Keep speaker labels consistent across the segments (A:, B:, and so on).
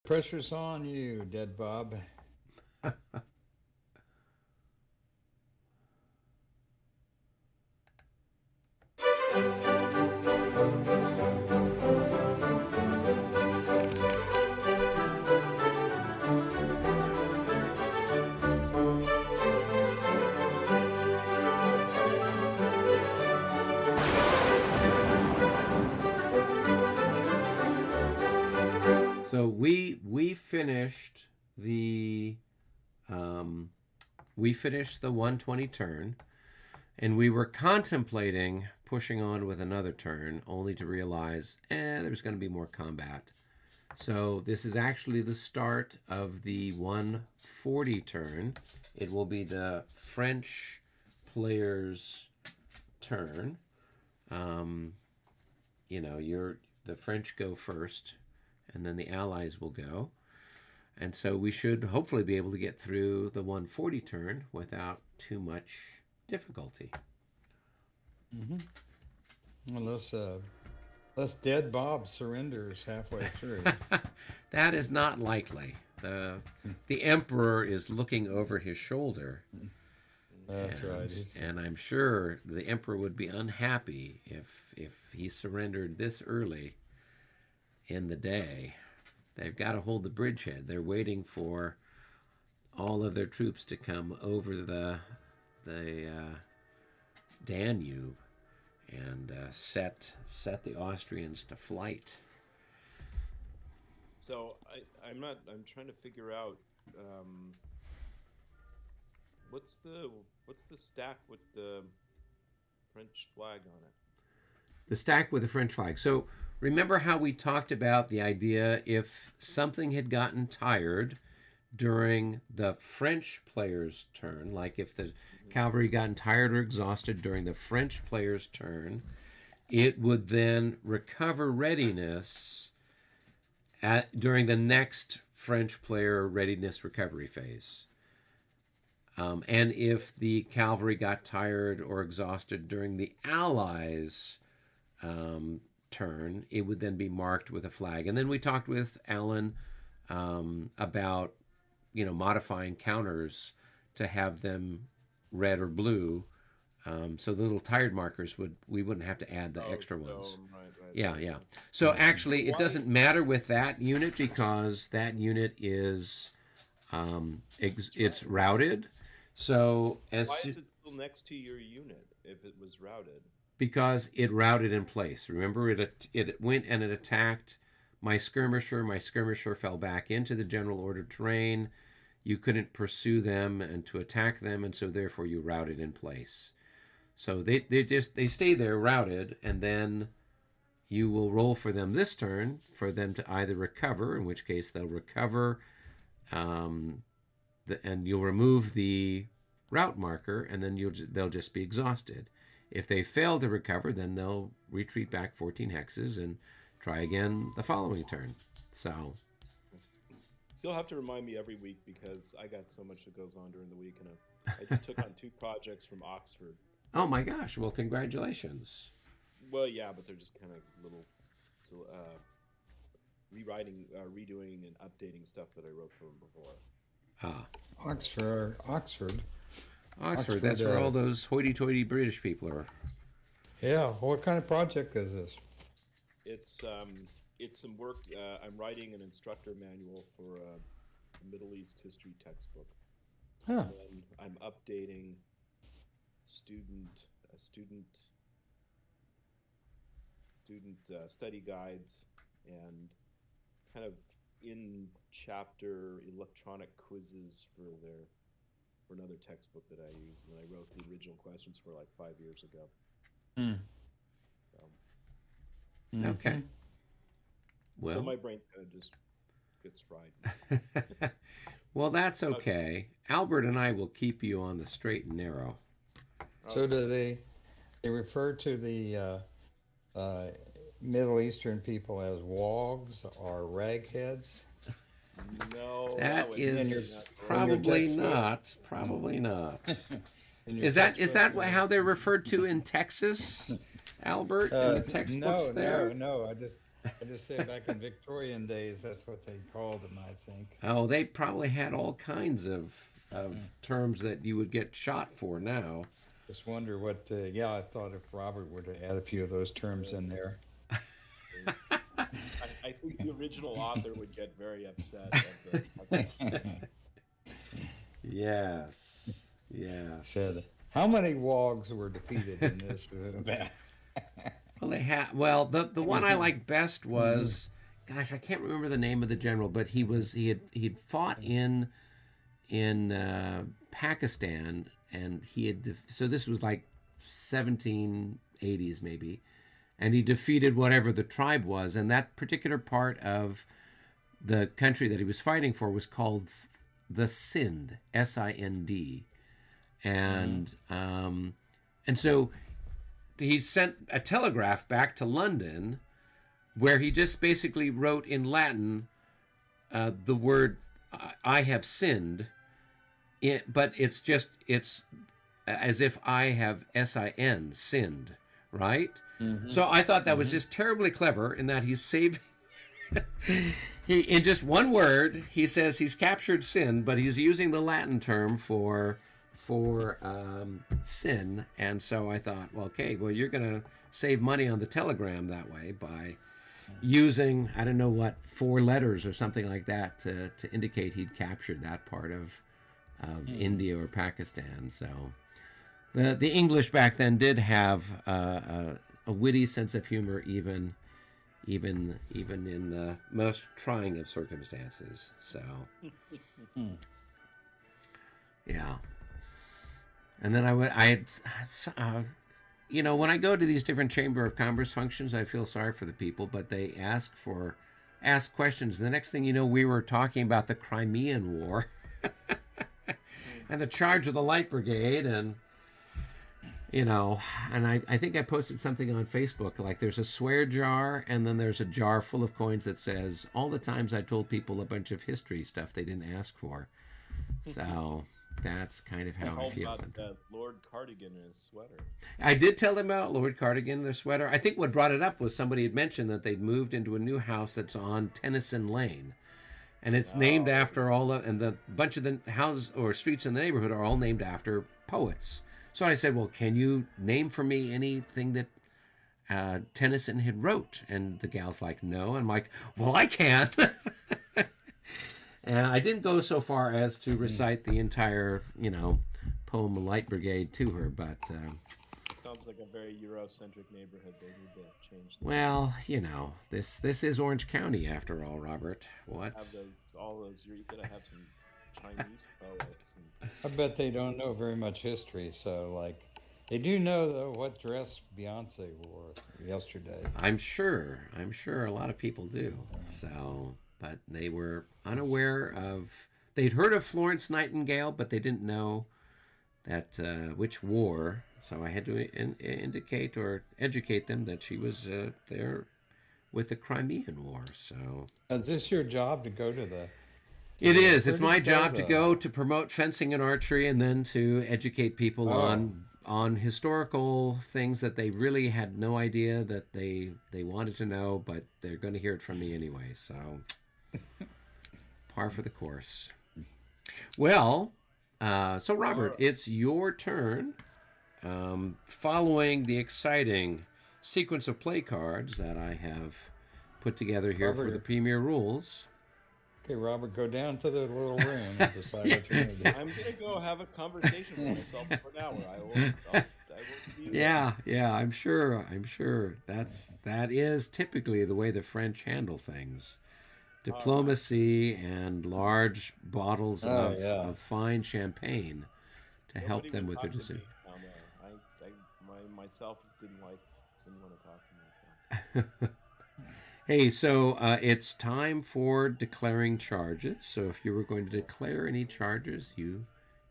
A: Pressure's on you, Dead Bob.
B: So we finished the we finished the 120 turn, and we were contemplating pushing on with another turn, only to realize, there was going to be more combat. So this is actually the start of the 140 turn. It will be the French player's turn. The French go first, and then the Allies will go. And so we should hopefully be able to get through the 140 turn without too much difficulty.
A: Unless Dead Bob surrenders halfway through.
B: That is not likely. The Emperor is looking over his shoulder.
A: That's right.
B: And I'm sure the Emperor would be unhappy if he surrendered this early in the day. They've got to hold the bridgehead. They're waiting for all of their troops to come over the Danube and set the Austrians to flight.
C: So I'm trying to figure out what's the stack with the French flag on it?
B: The stack with the French flag. So remember how we talked about the idea if something had gotten tired during the French player's turn, like if the cavalry gotten tired or exhausted during the French player's turn, it would then recover readiness during the next French player readiness recovery phase. And if the cavalry got tired or exhausted during the Allies' turn, it would then be marked with a flag. And then we talked with Alan about modifying counters to have them red or blue, so the little tired markers we wouldn't have to add the extra ones.
C: Right.
B: Yeah. So actually, it doesn't matter with that unit because that unit is it's routed. So
C: why is it still next to your unit if it was routed?
B: Because it routed in place. Remember, it went and it attacked my skirmisher. My skirmisher fell back into the general order terrain. You couldn't pursue them and to attack them, and so therefore you routed in place. So they stay there routed, and then you will roll for them this turn for them to either recover, in which case they'll recover, and you'll remove the route marker, and then they'll just be exhausted. If they fail to recover, then they'll retreat back 14 hexes and try again the following turn. So
C: you'll have to remind me every week because I got so much that goes on during the week, and I just took on 2 projects from Oxford.
B: Oh my gosh! Well, congratulations.
C: Well, yeah, but they're just kind of little rewriting, redoing, and updating stuff that I wrote for them before.
A: Oxford.
B: That's where all those hoity-toity British people are.
A: Yeah. What kind of project is this?
C: It's some work. I'm writing an instructor manual for a Middle East history textbook.
A: Huh.
C: And I'm updating student study guides and kind of in chapter electronic quizzes for another textbook that I used, and I wrote the original questions for like 5 years ago.
B: Okay. Well,
C: so my brain kind of just gets fried.
B: Well, that's okay. Albert and I will keep you on the straight and narrow.
A: So do they refer to the Middle Eastern people as wogs or ragheads?
C: No,
B: that is probably not. Probably not. Is that how they're referred to in Texas, Albert? In the textbooks there?
A: No. I just say back in Victorian days, that's what they called them, I think.
B: Oh, they probably had all kinds of terms that you would get shot for now.
A: Just wonder what, yeah, I thought if Robert were to add a few of those terms in there.
C: I think the original author would get very upset at the
B: Yes. Yes.
A: Said, how many wogs were defeated in this event?
B: Well, they had. Well, the one I liked best was, gosh, I can't remember the name of the general, but he'd fought in Pakistan, and so this was like 1780s maybe, and he defeated whatever the tribe was, and that particular part of the country that he was fighting for was called the Sind, Sind, and so he sent a telegraph back to London where he just basically wrote in Latin the word "I have sinned," but it's as if I have sinned, right? Mm-hmm. So I thought that was just terribly clever in that he's saving. He in just one word he says he's captured sin, but he's using the Latin term for sin, and so I thought, well, okay, well, you're going to save money on the telegram that way by using, I don't know what, 4 letters or something like that to indicate he'd captured that part of India or Pakistan. So the English back then did have a witty sense of humor, even in the most trying of circumstances. So yeah. And then when I go to these different Chamber of Commerce functions, I feel sorry for the people, but they ask questions. The next thing you know, we were talking about the Crimean War and the charge of the Light Brigade, and I think I posted something on Facebook, like there's a swear jar, and then there's a jar full of coins that says, all the times I told people a bunch of history stuff they didn't ask for. So that's kind of how I feel.
C: About Lord Cardigan and his sweater.
B: I did tell them about Lord Cardigan, their sweater. I think what brought it up was somebody had mentioned that they'd moved into a new house that's on Tennyson Lane. And it's named after and the bunch of the houses or streets in the neighborhood are all named after poets. So I said, well, can you name for me anything that Tennyson had wrote? And the gal's like, no. I'm like, well, I can. And I didn't go so far as to recite the entire, poem Light Brigade to her, but...
C: sounds like a very Eurocentric neighborhood. They need to change that.
B: Well, this is Orange County after all, Robert. What?
C: You're going to have some Chinese poets.
A: I bet they don't know very much history, so, they do know, though, what dress Beyonce wore yesterday.
B: I'm sure a lot of people do, so... But they were unaware of... They'd heard of Florence Nightingale, but they didn't know that which war. So I had to indicate or educate them that she was there with the Crimean War. So
A: is this your job to go to the...
B: It is. It's my job to go to promote fencing and archery, and then to educate people on historical things that they really had no idea that they wanted to know, but they're going to hear it from me anyway. So... par for the course. Well, so Robert, it's your turn. Following the exciting sequence of play cards that I have put together here for the Premier Rules.
A: Okay, Robert, go down to the little room and decide what you're going to do.
C: I'm going to go have a conversation with myself for an hour. I will see you.
B: Yeah, I'm sure. That is typically the way the French handle things. Diplomacy and large bottles of fine champagne to help them with their decision.
C: I myself didn't want to talk to myself.
B: Hey, so it's time for declaring charges. So if you were going to declare any charges, you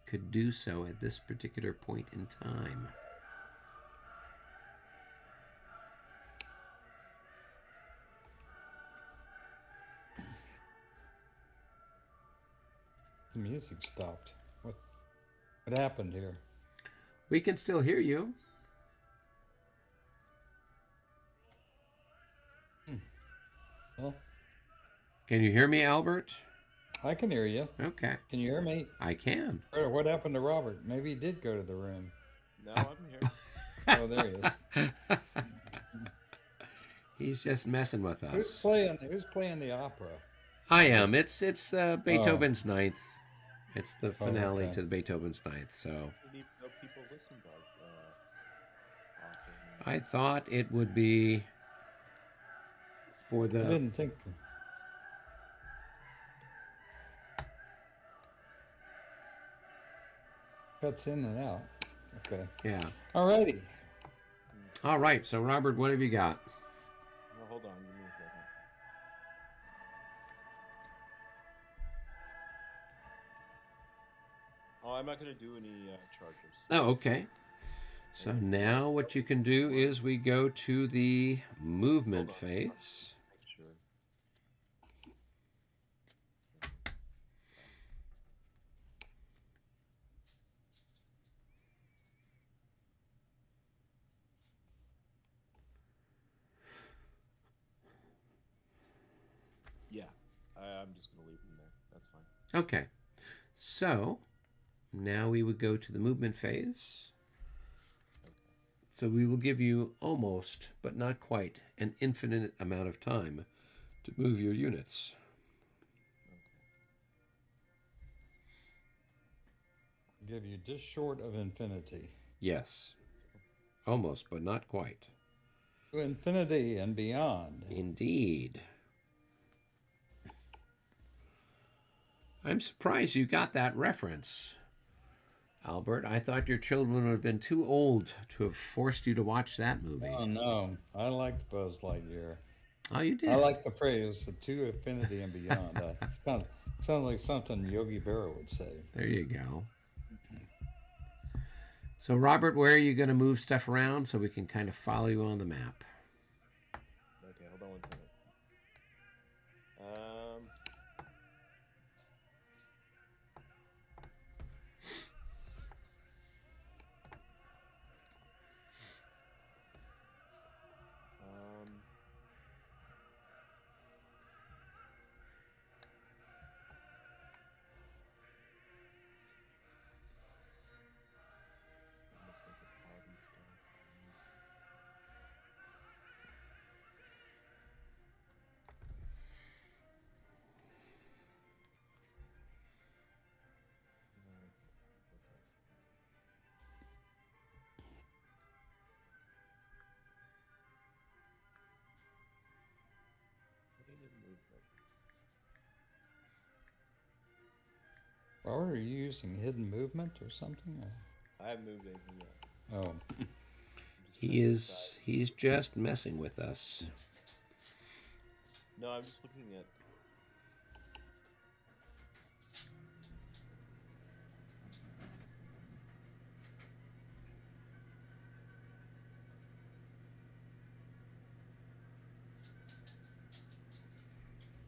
B: could do so at this particular point in time.
A: The music stopped. What happened here?
B: We can still hear you.
A: Well,
B: Can you hear me, Albert?
A: I can hear you.
B: Okay,
A: Can you hear me?
B: I can.
A: What happened to Robert? Maybe he did go to the room.
C: No, I'm here.
A: Oh, there he is.
B: He's just messing with
A: Who's
B: us.
A: playing? Who's playing the opera?
B: I am. It's Beethoven's Ninth. It's the
A: Oh,
B: finale
A: okay.
B: to Beethoven's Ninth. So
C: I need to know people listen to often.
B: I thought it would be for
A: I
B: the.
A: didn't think. Cuts in and out. Okay.
B: Yeah.
A: Alrighty.
B: All right. So Robert, what have you got?
C: No, hold on. Give me a second. Oh, I'm not going to do any chargers.
B: Oh, okay. So now what you can do is we go to the movement
C: Hold on.
B: phase.
C: Make sure. Yeah, I'm just going to leave them there. That's fine.
B: Okay. So now we would go to the movement phase.
C: Okay.
B: So we will give you almost, but not quite, an infinite amount of time to move your units.
A: Give you just short of infinity.
B: Yes. Almost, but not quite.
A: To infinity and beyond.
B: Indeed. I'm surprised you got that reference, Albert. I thought your children would have been too old to have forced you to watch that movie.
A: Oh no, I liked Buzz Lightyear.
B: Oh, you did?
A: I like the phrase "to infinity and beyond." Sounds like something Yogi Berra would say.
B: There you go. So, Robert, where are you going to move stuff around so we can kind of follow you on the map?
C: Okay, hold on one second. I'm gonna think of how these guys are. Right, okay. They didn't move that.
A: Or are you using hidden movement or something?
C: I haven't moved anything yet.
A: Oh,
C: I'm just
B: He
C: trying to
B: is,
C: decide.
B: he's just messing with us.
C: No, I'm just looking at.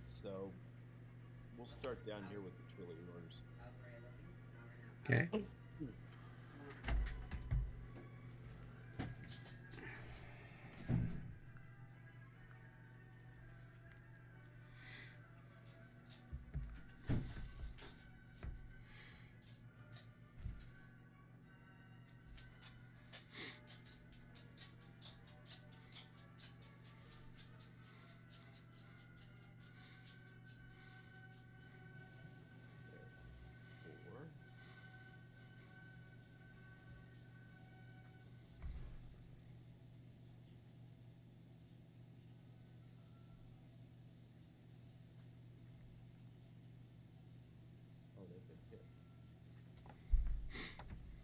C: So, we'll start down here with the trillion orders.
B: Okay?
C: Four. Oh, they've been hit.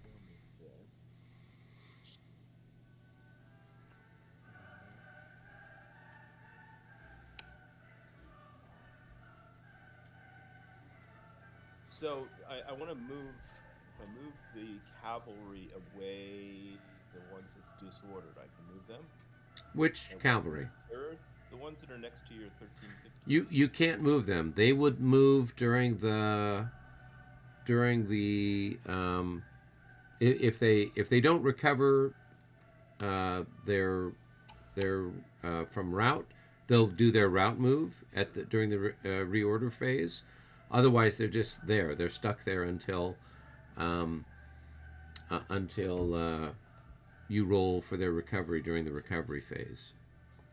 C: Almost dead. So I want to move. If I move the cavalry away, the ones that's disordered, I can move them.
B: Which
C: And
B: cavalry?
C: Third, the ones that are next to your 1350.
B: You can't move them. They would move during the if they don't recover their from route, they'll do their route move during the reorder phase. Otherwise, they're just there. They're stuck there um, until you roll for their recovery during the recovery phase.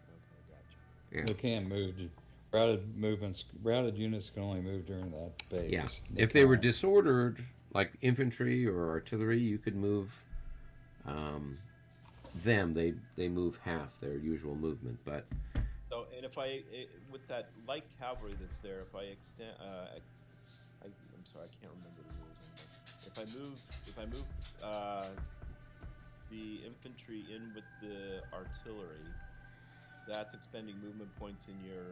C: Okay, gotcha.
B: Yeah.
A: They can't move. Routed units can only move during that phase.
B: Yeah.
A: They
B: If they were
A: can't.
B: disordered, like infantry or artillery, you could move um, them. They move half their usual movement, but
C: So, and if with that light cavalry that's there, if I extend, I'm sorry, I can't remember the rules anymore. If I move the infantry in with the artillery, that's expending movement points in your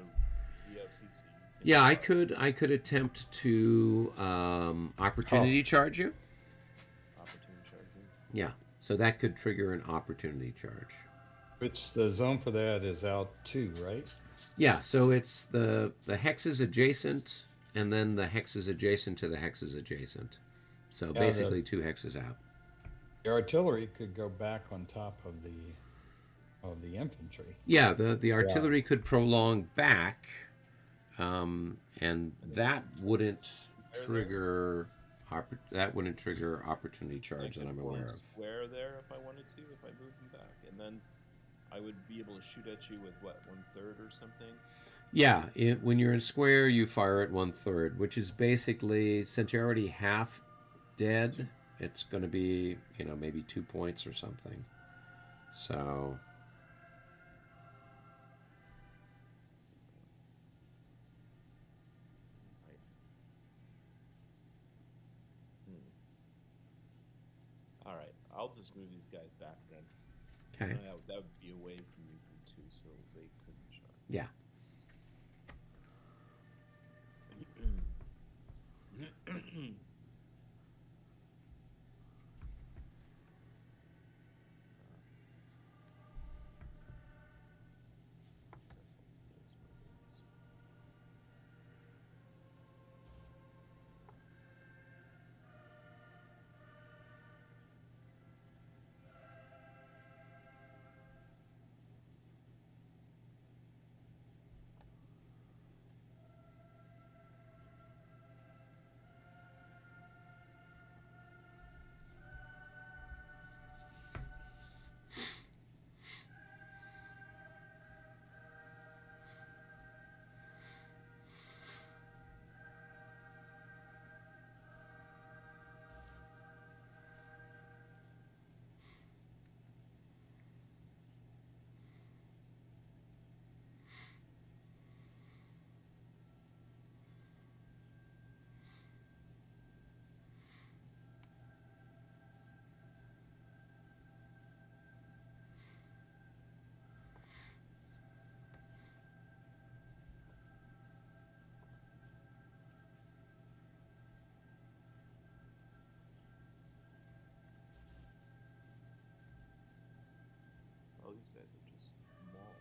C: TLCC.
B: yeah, I could attempt to opportunity charge you.
C: Opportunity charging.
B: Yeah, so that could trigger an opportunity charge.
A: Which the zone for that is out 2, right?
B: Yeah, so it's the hex is adjacent, and then the hex is adjacent to the hex is adjacent. So
A: Yeah,
B: basically 2 hexes out.
A: The artillery could go back on top of the infantry.
B: Yeah, the artillery could prolong back, and that wouldn't trigger opportunity charge that I'm aware of.
C: Square there if I wanted to, if I moved them back, and then I would be able to shoot at you with what, 1/3 or something.
B: Yeah, when you're in square, you fire at 1/3, which is basically, since you're already half dead, it's going to be maybe 2 points or something. So.
C: All right, I'll just move these guys back then.
B: Okay.
C: That would be away from you too, so they couldn't shot.
B: Yeah.
C: Oh, these guys are just mauled.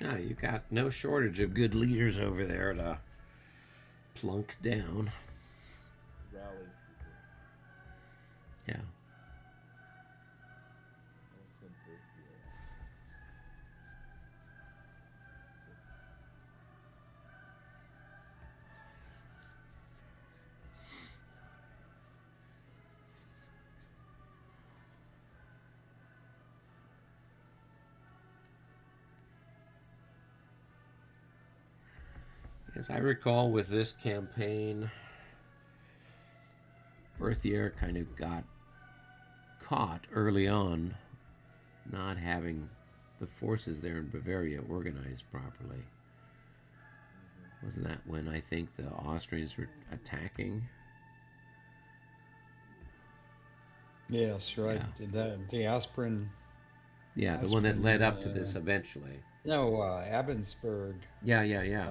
B: Ah, you got no shortage of good leaders over there to plunk down.
C: Rally.
B: Yeah.
C: I'll send both the
B: As I recall, with this campaign, Berthier kind of got caught early on not having the forces there in Bavaria organized properly. Wasn't that when I think the Austrians were attacking?
A: Yes, right.
B: Yeah.
A: The Aspern
B: Yeah, the one that led up to this
A: Aspern,
B: eventually.
A: no, Abensberg.
B: Yeah, yeah, yeah.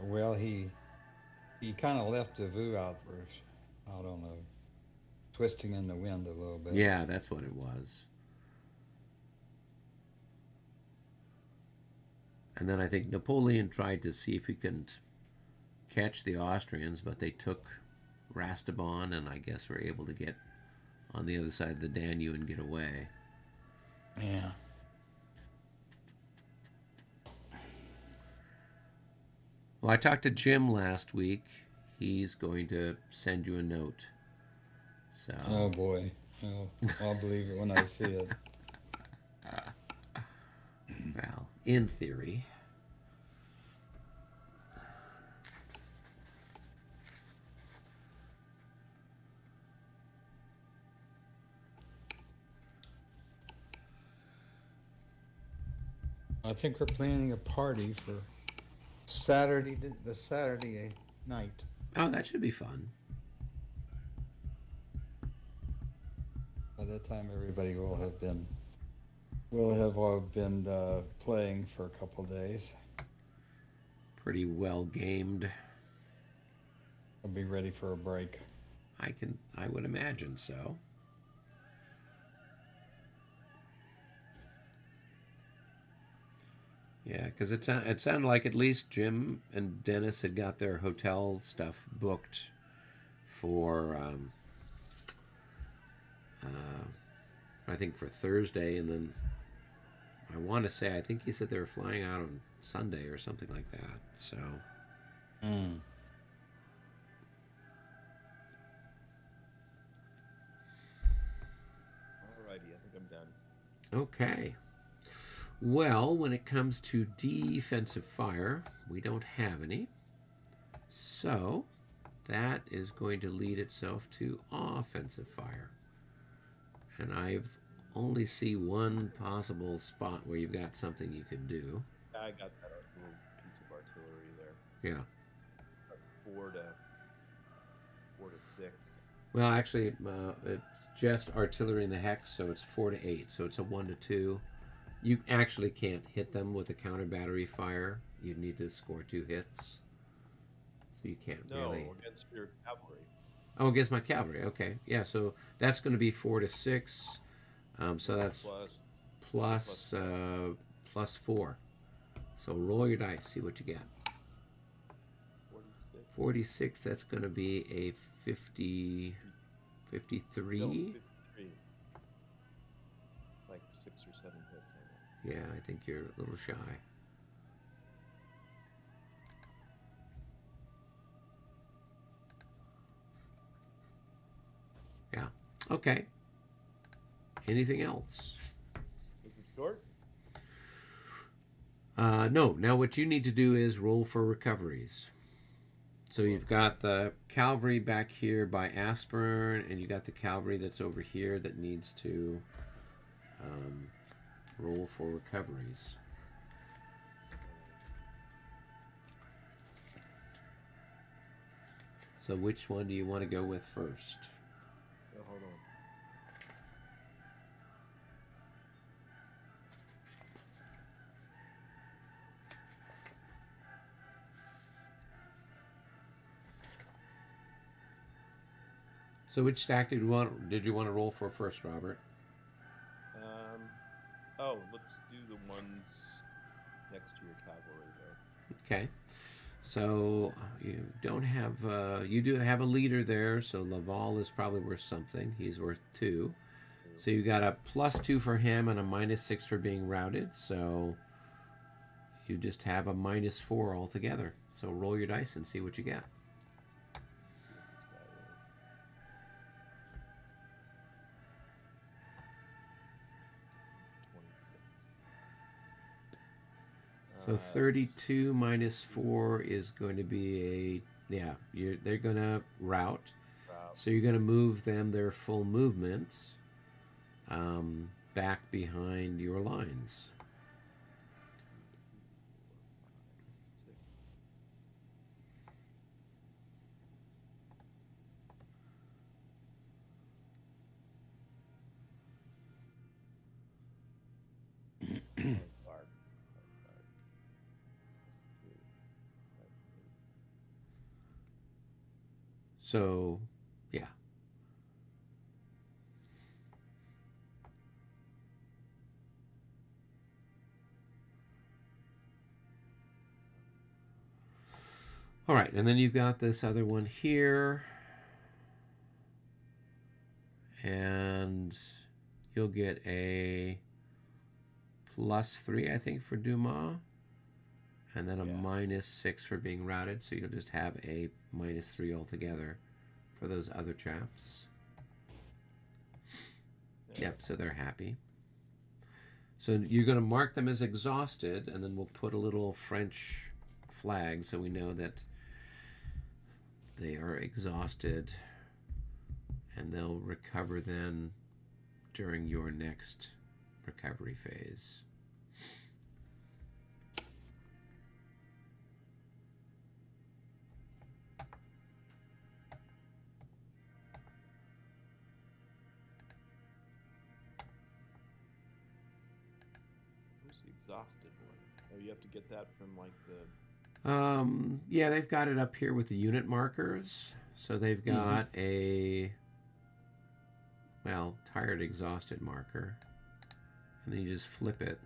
A: Well, he kind of left the VU out for, I don't know, twisting in the wind a little bit.
B: Yeah, that's what it was. And then I think Napoleon tried to see if he couldn't catch the Austrians, but they took Rastaban and I guess were able to get on the other side of the Danube and get away.
A: Yeah.
B: Well, I talked to Jim last week. He's going to send you a note. So,
A: Oh boy. Oh, I'll believe it when I see it.
B: well, in theory.
A: I think we're planning a party for Saturday, the Saturday night.
B: Oh, that should be fun.
A: By that time, everybody will have all been playing for a couple days.
B: Pretty well gamed.
A: I'll be ready for a break.
B: I would imagine so. Yeah, because it sounded like at least Jim and Dennis had got their hotel stuff booked for, I think for Thursday, and then I want to say, I think he said they were flying out on Sunday or something like that. So,
A: Mm.
C: Alrighty, I think I'm done.
B: okay. Well, when it comes to defensive fire, we don't have any. So, that is going to lead itself to offensive fire. And I've only see one possible spot where you've got something you could do.
C: I got that little piece of artillery there.
B: Yeah.
C: That's 4 to 6.
B: Well, actually, it's just artillery in the hex, so it's 4 to 8. So it's a 1 to 2. You actually can't hit them with a counter battery fire. You need to score 2 hits. So you can't really.
C: No, against your cavalry.
B: Oh, against my cavalry. Okay. Yeah, so that's going to be 4 to 6. So that's plus 4. So roll your dice, see what you get.
C: 46.
B: 46, that's going to be a 53.
C: No, 53. Like 6 or 7 hits on it.
B: Yeah, I think you're a little shy. Yeah. Okay. Anything else?
C: Is it short?
B: No. Now what you need to do is roll for recoveries. So you've got the cavalry back here by Aspern, and you got the cavalry that's over here that needs to roll for recoveries. So which one do you want to go with first?
C: Oh, hold on.
B: So which stack did you want to roll for first, Robert?
C: Let's do the ones next to your cavalry there.
B: Okay. So you don't have you do have a leader there, so Laval is probably worth something. He's worth 2. So you got a +2 for him and a -6 for being routed. So you just have a -4 altogether. So roll your dice and see what you get.
C: Let's see what this guy is.
B: So 32 -4 is going to be they're going to route. So you're going to move them their full movement back behind your lines.
C: 6.
B: So, yeah. All right, and then you've got this other one here. And you'll get a +3, I think, for Dumas. And then a -6 for being routed. So you'll just have a -3 altogether for those other chaps. Yep, so they're happy. So you're going to mark them as exhausted, and then we'll put a little French flag so we know that they are exhausted, and they'll recover then during your next recovery phase.
C: Where's the exhausted one? Oh, you have to get that from like the.
B: Yeah, they've got it up here with the unit markers. So they've got a, well, tired, exhausted marker. And then you just flip it.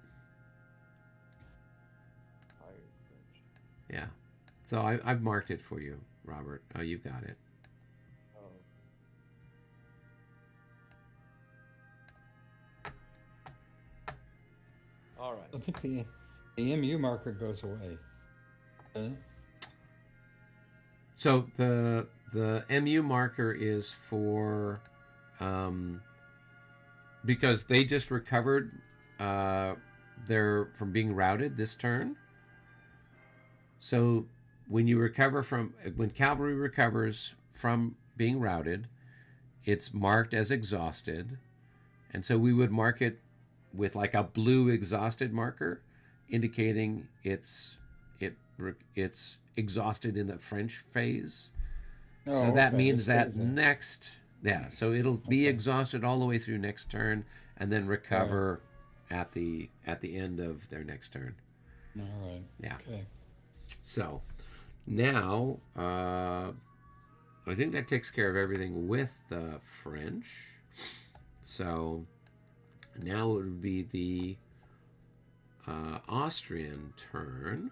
C: Tired French.
B: Yeah. So I've marked it for you, Robert. Oh, you've got it.
C: Oh. All right.
A: I think the MU marker goes away.
B: So the MU marker is for because they just recovered from being routed this turn. So when cavalry recovers from being routed, it's marked as exhausted, and so we would mark it with like a blue exhausted marker, indicating it's exhausted in the French phase. So that means that next, so it'll be exhausted all the way through next turn, and then recover at the end of their next turn.
A: All right.
B: Yeah.
A: Okay.
B: So now I think that takes care of everything with the French. So now it would be the Austrian turn.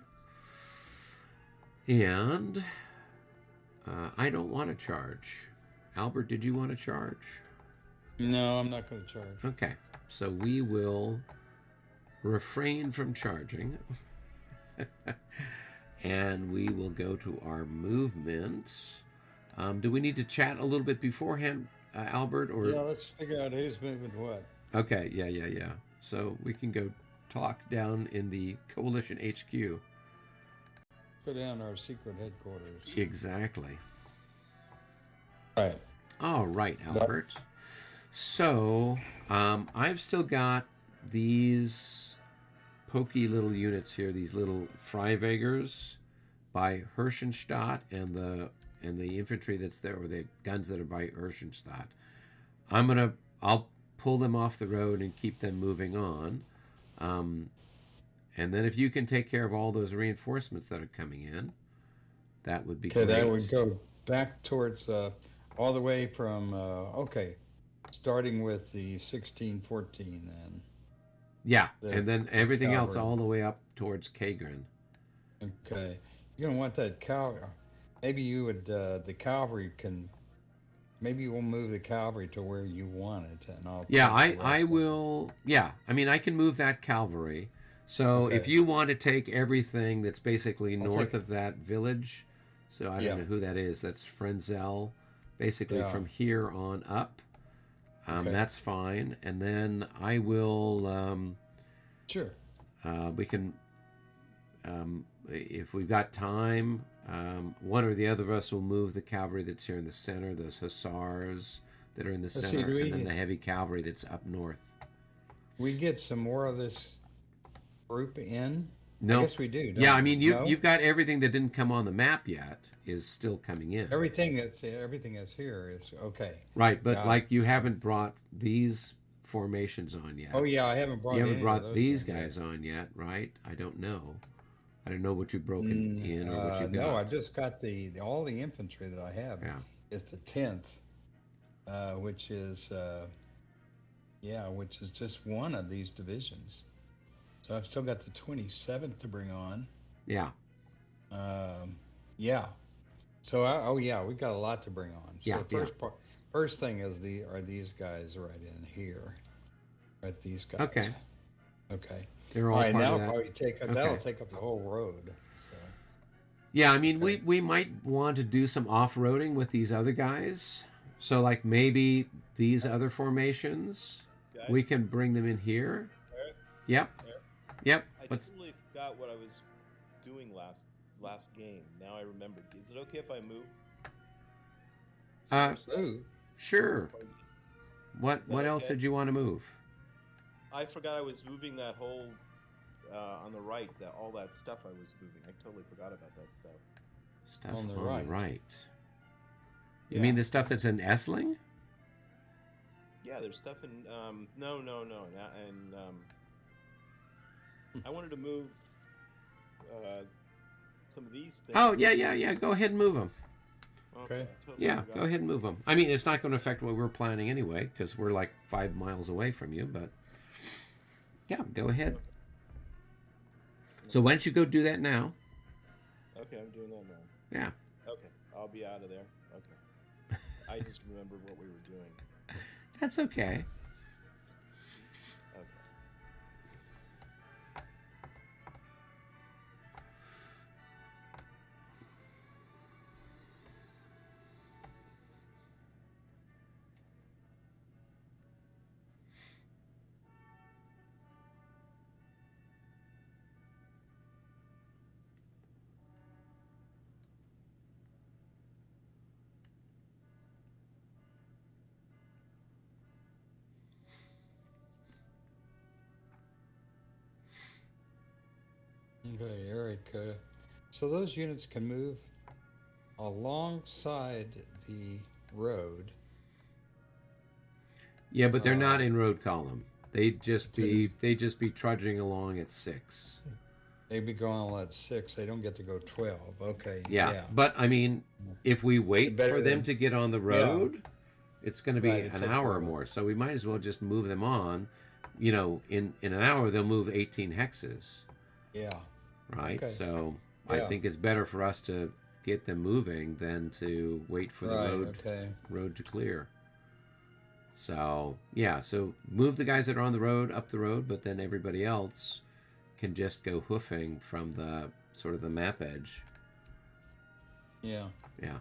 B: And I don't want to charge. Albert, did you want to charge?
A: No, I'm not going to charge.
B: Okay, so we will refrain from charging. And we will go to our movement. Do we need to chat a little bit beforehand, Albert? Or
A: yeah, let's figure out who's moving what.
B: Okay, yeah. So we can go talk down in the Coalition HQ.
A: Go down our secret headquarters.
B: Exactly.
A: Right.
B: All right, Albert. So I've still got these pokey little units here, these little Freiwagers by Herschenstadt, and the infantry that's there, or the guns that are by Herschenstadt. I'll pull them off the road and keep them moving on. And then if you can take care of all those reinforcements that are coming in, that would be great.
A: Okay, that would go back towards all the way from starting with the 1614 then.
B: Yeah, and then everything else all the way up towards Kagrin.
A: Okay, you're gonna want that cavalry. Maybe you would the cavalry can. Maybe we'll move the cavalry to where you want it, and I'll.
B: Yeah, I will. Yeah, I mean I can move that cavalry. So if you want to take everything that's basically north of that village, so I don't know who that is. That's Frenzel, basically from here on up. That's fine, and then I will.
A: Sure.
B: We can, if we've got time, one or the other of us will move the cavalry that's here in the center, those hussars that are in the center, and then the heavy cavalry that's up north.
A: We get some more of this group in.
B: No,
A: I guess we do.
B: Yeah, I mean you've got everything that didn't come on the map yet is still coming in.
A: Everything that's here is okay.
B: Right, but like you haven't brought these formations on yet.
A: Oh yeah, I haven't brought.
B: You haven't brought these guys on yet, right? I don't know what you've broken in or what you got.
A: No, I just got all the infantry that I have.
B: Yeah.
A: is the 10th, which is which is just one of these divisions. So I've still got the 27th to bring on.
B: Yeah.
A: Yeah. So we've got a lot to bring on. So first thing is are these guys right in here? Right, these guys.
B: Okay.
A: Okay.
B: They're all part
A: now
B: of that.
A: probably that'll take up the whole road. So.
B: Yeah, I mean, we might want to do some off-roading with these other guys. So, like, maybe these other formations,
C: Guys?
B: we can bring them in here.
C: Eric?
B: Yep.
C: Eric?
B: Yep.
C: I totally forgot what I was doing last game. Now I remembered. Is it okay if I move?
A: Move.
B: Sure. What else
C: okay?
B: did you want to move?
C: I forgot I was moving that whole on the right. All that stuff I was moving. I totally forgot about that stuff.
B: Stuff
A: on the
B: right. You
C: Yeah.
B: mean the stuff that's in Essling?
C: Yeah, there's stuff in no, and I wanted to move some of these things.
B: Oh, yeah. Go ahead and move them.
A: Okay.
C: I totally
B: Yeah,
C: forgot.
B: go ahead and move them. I mean, it's not going to affect what we're planning anyway, because we're like 5 miles away from you, but yeah, go ahead. So why don't you go do that now?
C: Okay, I'm doing that now.
B: Yeah.
C: Okay, I'll be out of there. Okay. I just remembered what we were doing.
B: That's okay.
C: Okay.
A: Okay, Eric. So those units can move alongside the road.
B: Yeah, but they're not in road column. They'd just be trudging along at 6.
A: They'd be going at 6. They don't get to go 12. Okay.
B: Yeah. But I mean, if we wait for them to get on the road, it's going to be
A: Right,
B: an hour or more. So we might as well just move them on. You know, in an hour they'll move 18 hexes.
A: Yeah.
B: Right.
A: Okay.
B: So I think it's better for us to get them moving than to wait for the road to clear. So yeah, so move the guys that are on the road up the road, but then everybody else can just go hoofing from the sort of the map edge.
A: Yeah.
B: Yeah.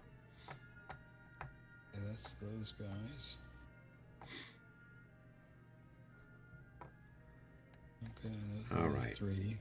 A: That's those guys. Okay, those
B: All
A: are those
B: right.
A: 3.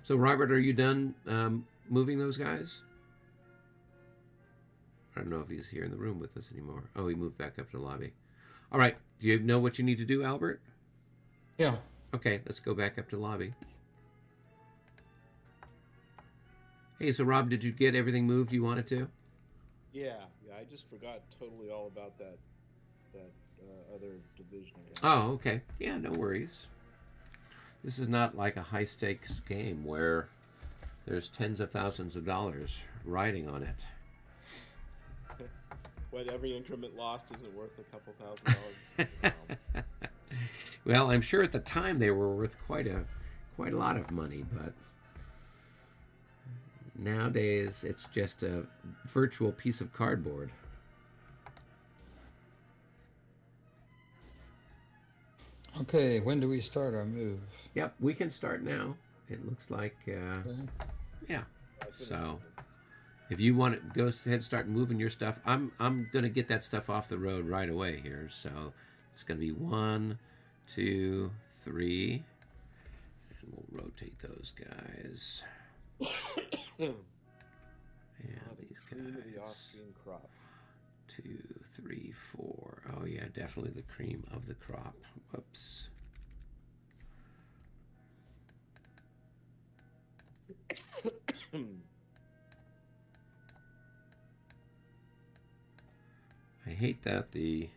B: So Robert, are you done moving those guys? I don't know if he's here in the room with us anymore. Oh, he moved back up to the lobby. All right. Do you know what you need to do, Albert?
A: Yeah.
B: Okay, let's go back up to the lobby. Hey, so Rob, did you get everything moved you wanted to?
C: Yeah. I just forgot totally all about that other division.
B: Oh, okay. Yeah, no worries. This is not like a high-stakes game where, there's tens of thousands of dollars riding on it.
C: What, every increment lost isn't worth a couple $1,000s? Wow.
B: Well, I'm sure at the time they were worth quite a lot of money, but nowadays it's just a virtual piece of cardboard.
A: Okay, when do we start our move?
B: Yep, we can start now. It looks like,
A: Okay.
B: yeah.
C: I finished
B: So,
C: it.
B: if you want to go ahead and start moving your stuff, I'm gonna get that stuff off the road right away here. So it's gonna be 1, 2, 3, and we'll rotate those guys.
C: Ah,
B: And
C: the
B: these
C: cream of the
B: guys.
C: Austrian crop.
B: 2, 3, 4. Oh yeah, definitely the cream of the crop. Whoops. I hate that the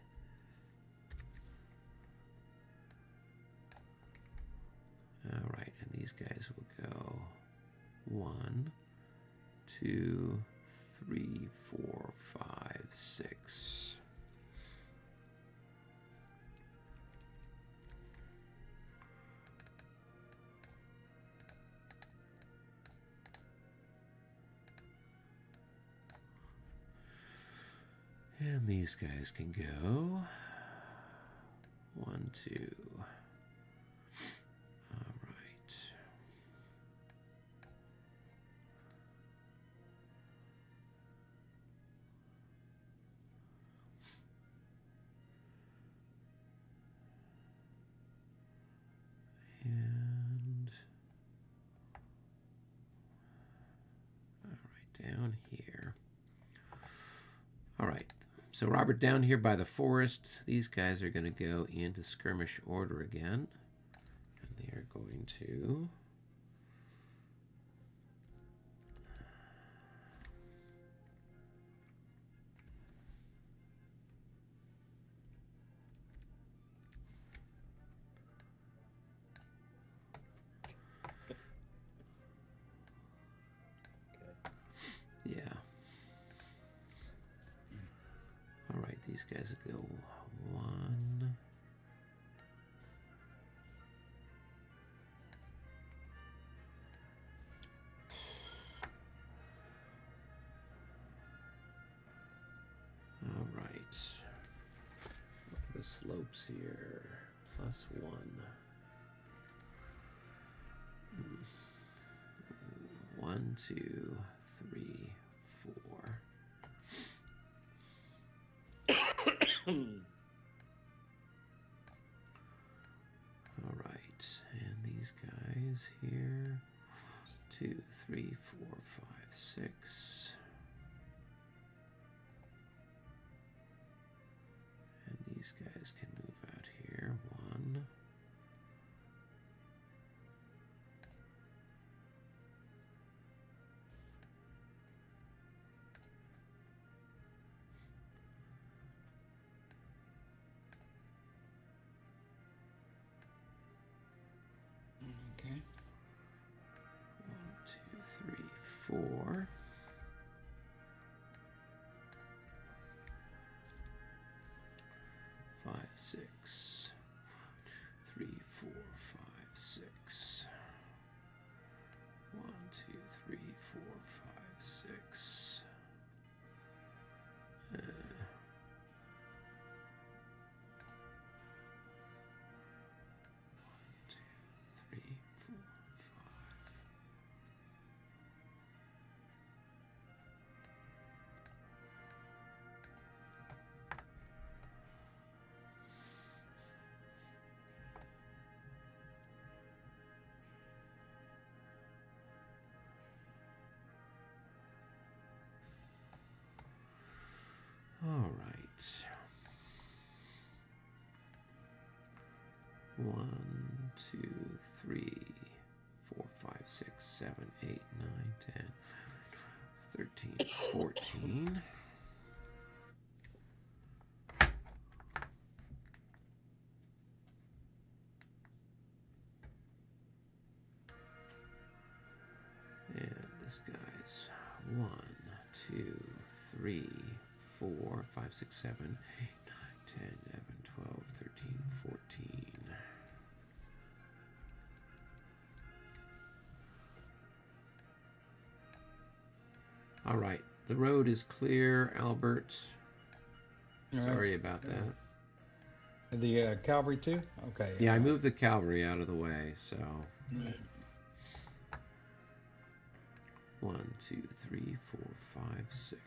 B: all right, and these guys will go 1, 2, 3, 4, 5, 6. And these guys can go 1, 2. All right. And all right, down here. All right. So Robert, down here by the forest, these guys are going to go into skirmish order again. And they are going to
C: Okay.
B: yeah. All right, these guys will go 1. All right. Look at the slopes here. +1. 1, 2, 3, 4. All right, and these guys here, 2, 3, 4, 5, 6. And these guys can move out here. 1.
A: Okay.
B: 1, 2, 3, 4. 5, 6. 3, 4, 5, 6. 1, 2, 3, 4, 5, 6. 3, 4, 5. All right. 1, 2, 3, 4, 5, 6, 7, 8, 9, 10, 13, 14. And this guy's 1, 2, 3, 4, 5, 6, 7, 8, 9, 10, 11, 12, 13, 14. All right, the road is clear, Albert.
A: All right.
B: Sorry about that.
A: The cavalry too? Okay.
B: Yeah, I moved the cavalry out of the way, so.
A: Right.
B: 1, 2, 3, 4, 5, 6.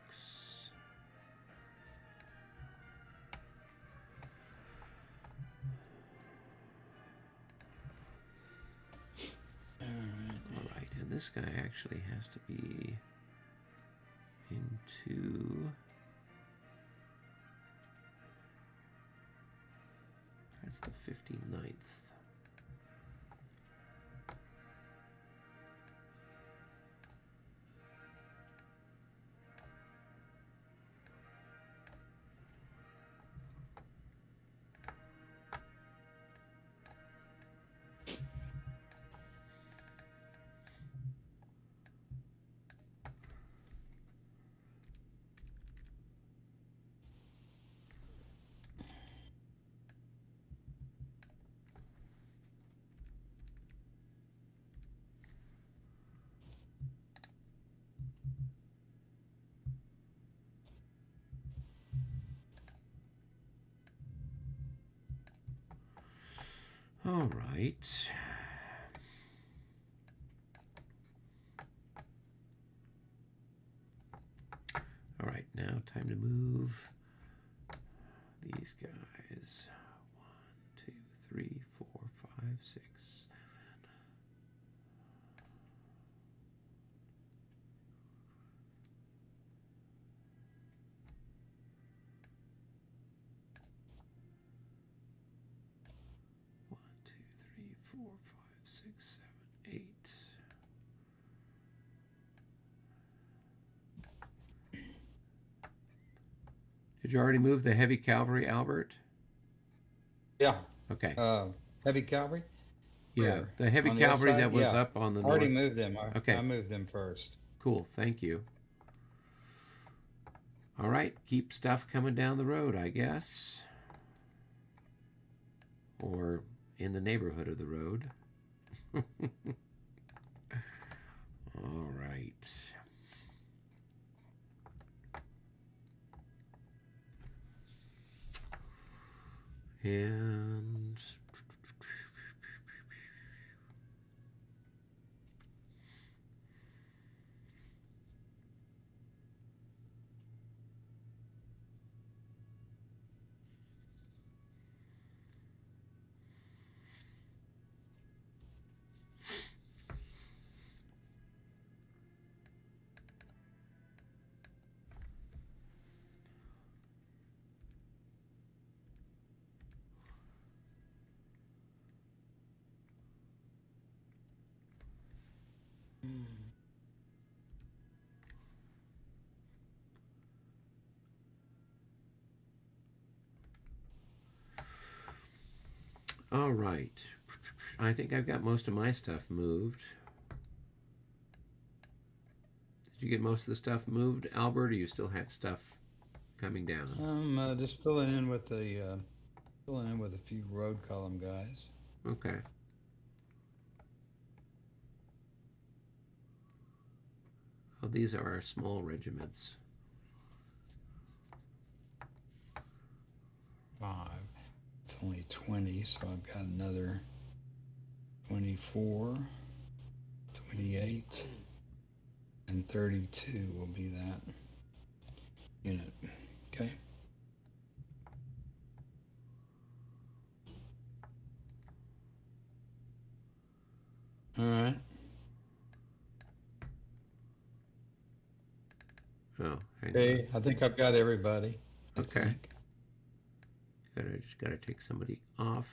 B: All right, and this guy actually has to be into. That's the 59th. All right. All right, now time to move these guys. 1, 2, 3, 4, 5, 6, 7. One, two, three, 4, 5, 6, 7, 8. Did you already move the heavy cavalry, Albert?
A: Yeah.
B: Okay.
A: Heavy cavalry?
B: Yeah,
A: Where?
B: the heavy
A: On the other
B: cavalry
A: side?
B: that was
A: Yeah.
B: up on the
A: Already
B: north.
A: moved them.
B: Okay.
A: I moved them first.
B: Cool, thank you. All right, keep stuff coming down the road, I guess. Or in the neighborhood of the road. All right. And all right. I think I've got most of my stuff moved. Did you get most of the stuff moved, Albert, or you still have stuff coming down?
A: Just filling in with a few road column guys.
B: Okay. Oh, these are our small regiments.
A: 5. It's only 20, so I've got another 24, 28, and 32 will be that unit. Okay. All right.
B: Oh, hang
A: Okay, I think I've got everybody. I
B: Okay.
A: think.
B: on. I just gotta take somebody off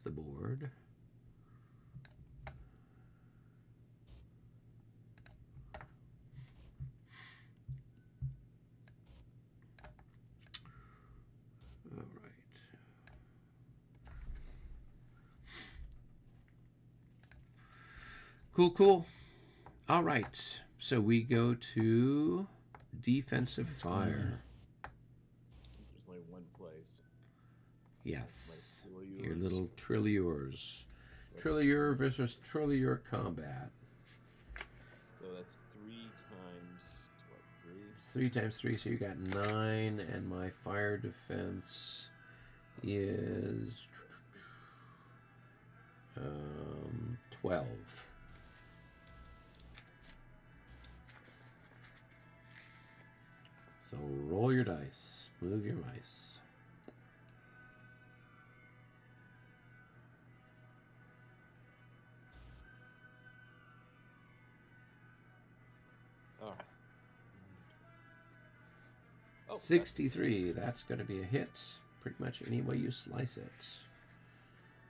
B: the board. All right. Cool. All right. So we go to defensive fire.
C: There's only one place.
B: Yes.
C: My
B: Your
C: tilleurs.
B: little trilliers.
C: That's
B: Trillier versus trillier combat.
C: So that's 3 times what? 3.
B: 3 times 3, so you got 9, and my fire defense is 12. So roll your dice, move your mice.
C: All right. Oh,
B: 63, that's going to be a hit, pretty much any way you slice it.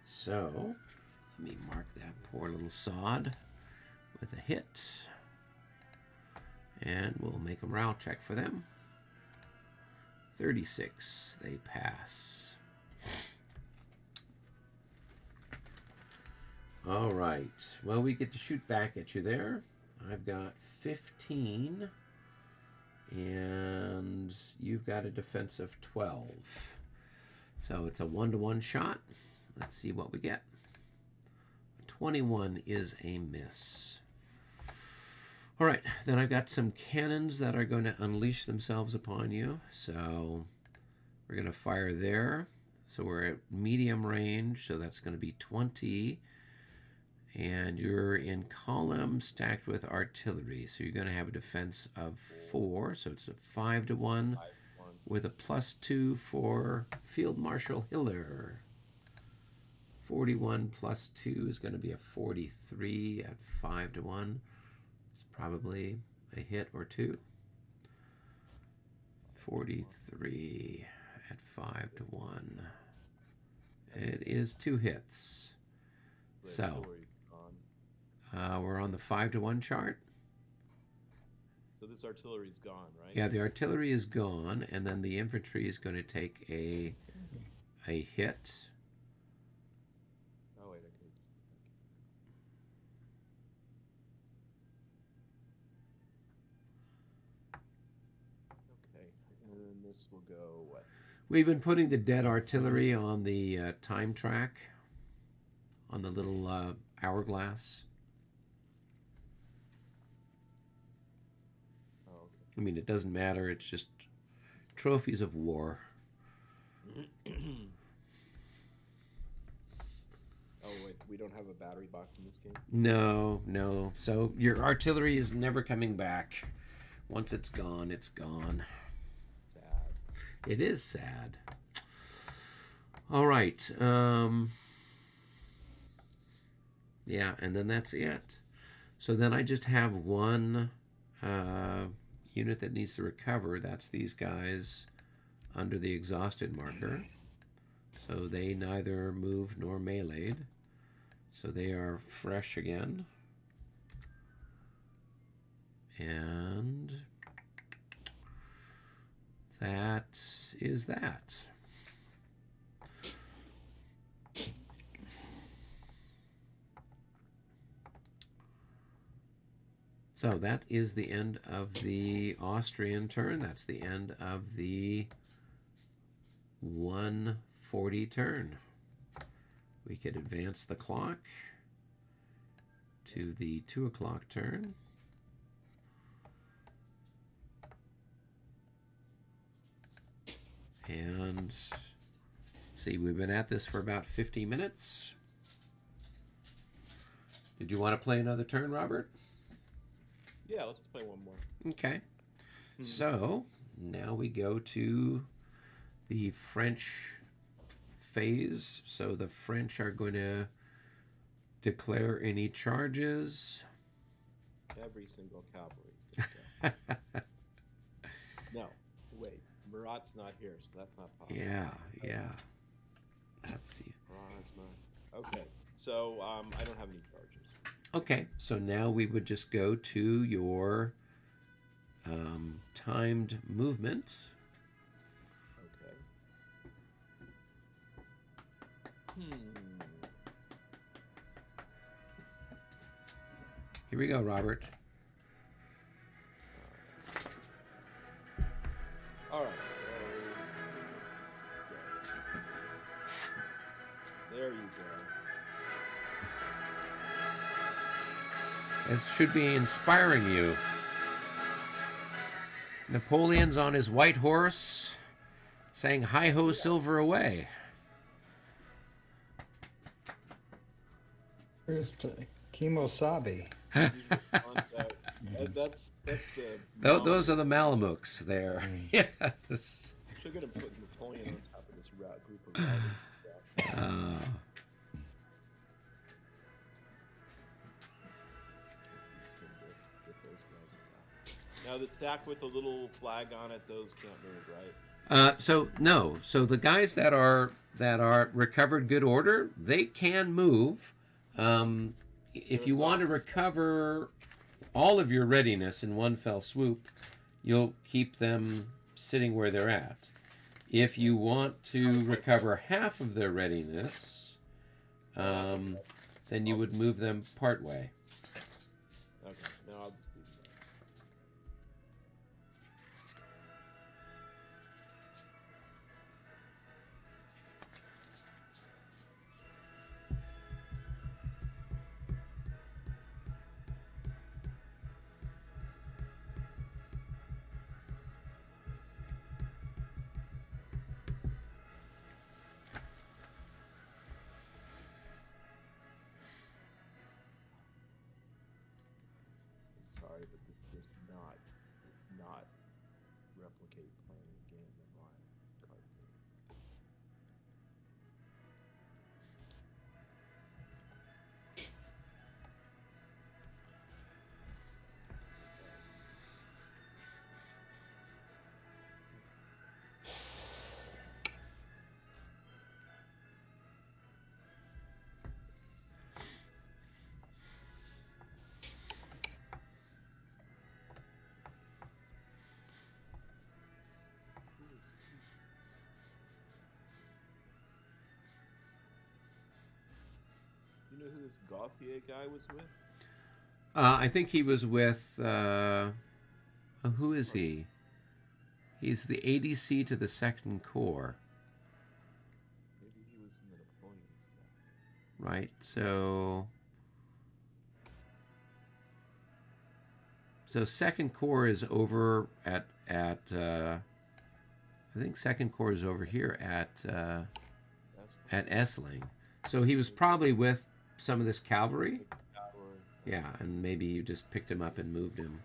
B: So, let me mark that poor little sod with a hit. And we'll make a morale check for them. 36, they pass. All right, well, we get to shoot back at you there. I've got 15, and you've got a defense of 12. So it's a 1-to-1 shot. Let's see what we get. 21 is a miss. All right, then I've got some cannons that are going to unleash themselves upon you. So we're going to fire there. So we're at medium range, so that's going to be 20. And you're in column stacked with artillery. So you're going to have a defense of 4. So it's a 5-to-1 with a +2 for Field Marshal Hiller. 41 + 2 is going to be a 43 at 5-to-1. It's probably a hit or 2. 43 at 5-to-1. It is 2 hits. So we're on the 5-to-1 chart.
C: So this artillery's gone, right?
B: Yeah, the artillery is gone, and then the infantry is going to take a hit.
C: Oh wait, I could just... Okay, and then this will go what?
B: We've been putting the dead artillery on the time track, on the little hourglass.
C: Oh, okay.
B: I mean, it doesn't matter. It's just trophies of war.
C: Oh wait, we don't have a battery box in this game?
B: No, no. So your artillery is never coming back. Once it's gone, it's gone.
C: Sad.
B: It is sad. All right. Yeah, and then that's it. So then I just have one unit that needs to recover. That's these guys under the exhausted marker. So they neither move nor meleeed. So they are fresh again. And that is that. So that is the end of the Austrian turn. That's the end of the 140 turn. We could advance the clock to the 2 o'clock turn. And let's see, we've been at this for about 50 minutes. Did you want to play another turn, Robert?
C: Yeah, let's play one more.
B: Okay. So now we go to the French phase. So the French are going to declare any charges.
C: Every single cavalry. No, wait. Murat's not here, so that's not possible.
B: Yeah. Let's see.
C: Murat's not. Okay, so I don't have any charges.
B: Okay, so now we would just go to your timed movement.
C: Okay.
B: Here we go, Robert. This should be inspiring you. Napoleon's on his white horse, saying, "Hi ho, silver away."
A: Here's Kimosabe.
C: That's the.
B: Those are the Malamutes there. Yeah. This...
C: They're gonna put Napoleon on top of this group of riders. Now the stack with the little flag on it, those can't move, right?
B: So the guys that are recovered good order, they can move. If you want to recover all of your readiness in one fell swoop, you'll keep them sitting where they're at. If you want to recover half of their readiness, then you would move them part way.
C: Okay, no, I'll just leave it there. Sorry, but this not replicate playing a game in my cartoon. You know who this Gauthier guy was with?
B: I think he was with. Who is he? He's the ADC to the Second Corps.
C: Maybe he was in the Napoleon stuff.
B: Right. So Second Corps is over at I think Second Corps is over here at Essling. So he was probably with some of this cavalry. Yeah, and maybe you just picked him up and moved him.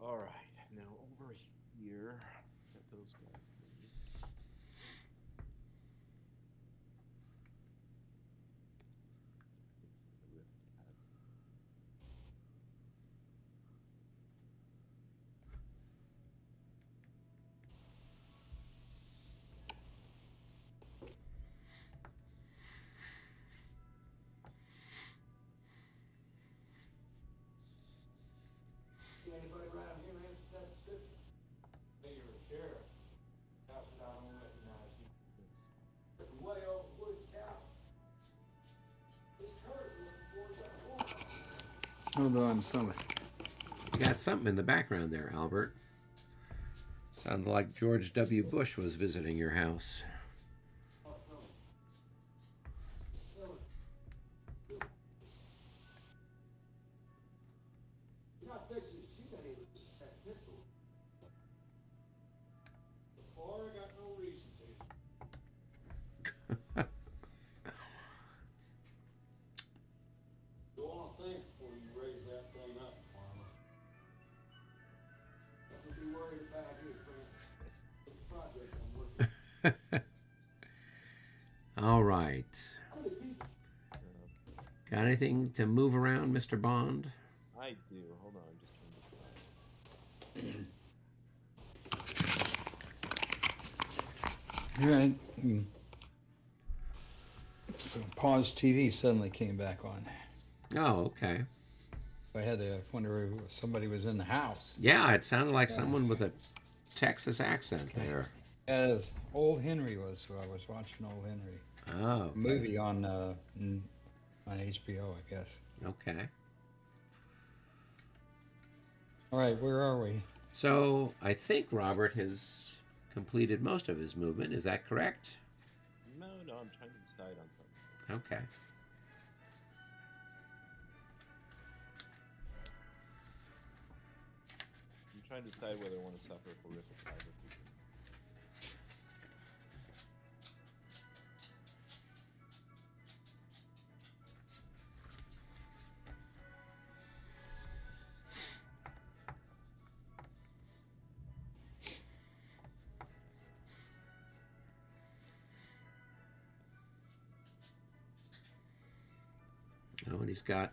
C: All right, now over here, get those guys moved.
D: Anybody around here answer that description? Hey, you're a sheriff. How should I don't recognize you? From way over Woods County. This Kurt looking for you.
A: Hold on, somebody.
B: You got something in the background there, Albert. Sounded like George W. Bush was visiting your house.
D: You're not fixing to shoot any of that pistol. Before I got no reason to. Go on, think before you raise that thing up, farmer. Nothing to be worried about here, friend. The project I'm working.
B: All right. Got anything to move around, Mr. Bond?
C: I do. Hold on, just turn this on.
A: All right. Pause TV suddenly came back on.
B: Oh, okay.
A: I had to wonder if somebody was in the house.
B: Yeah, it sounded like someone with a Texas accent there.
A: As Old Henry was, so I was watching Old Henry.
B: Oh, okay.
A: Movie on HBO, I guess.
B: Okay.
A: All right, where are we?
B: So I think Robert has completed most of his movement. Is that correct?
C: No, I'm trying to decide on something.
B: Okay.
C: trying to decide whether I want to suffer horrific casualties.
B: Oh, and he's got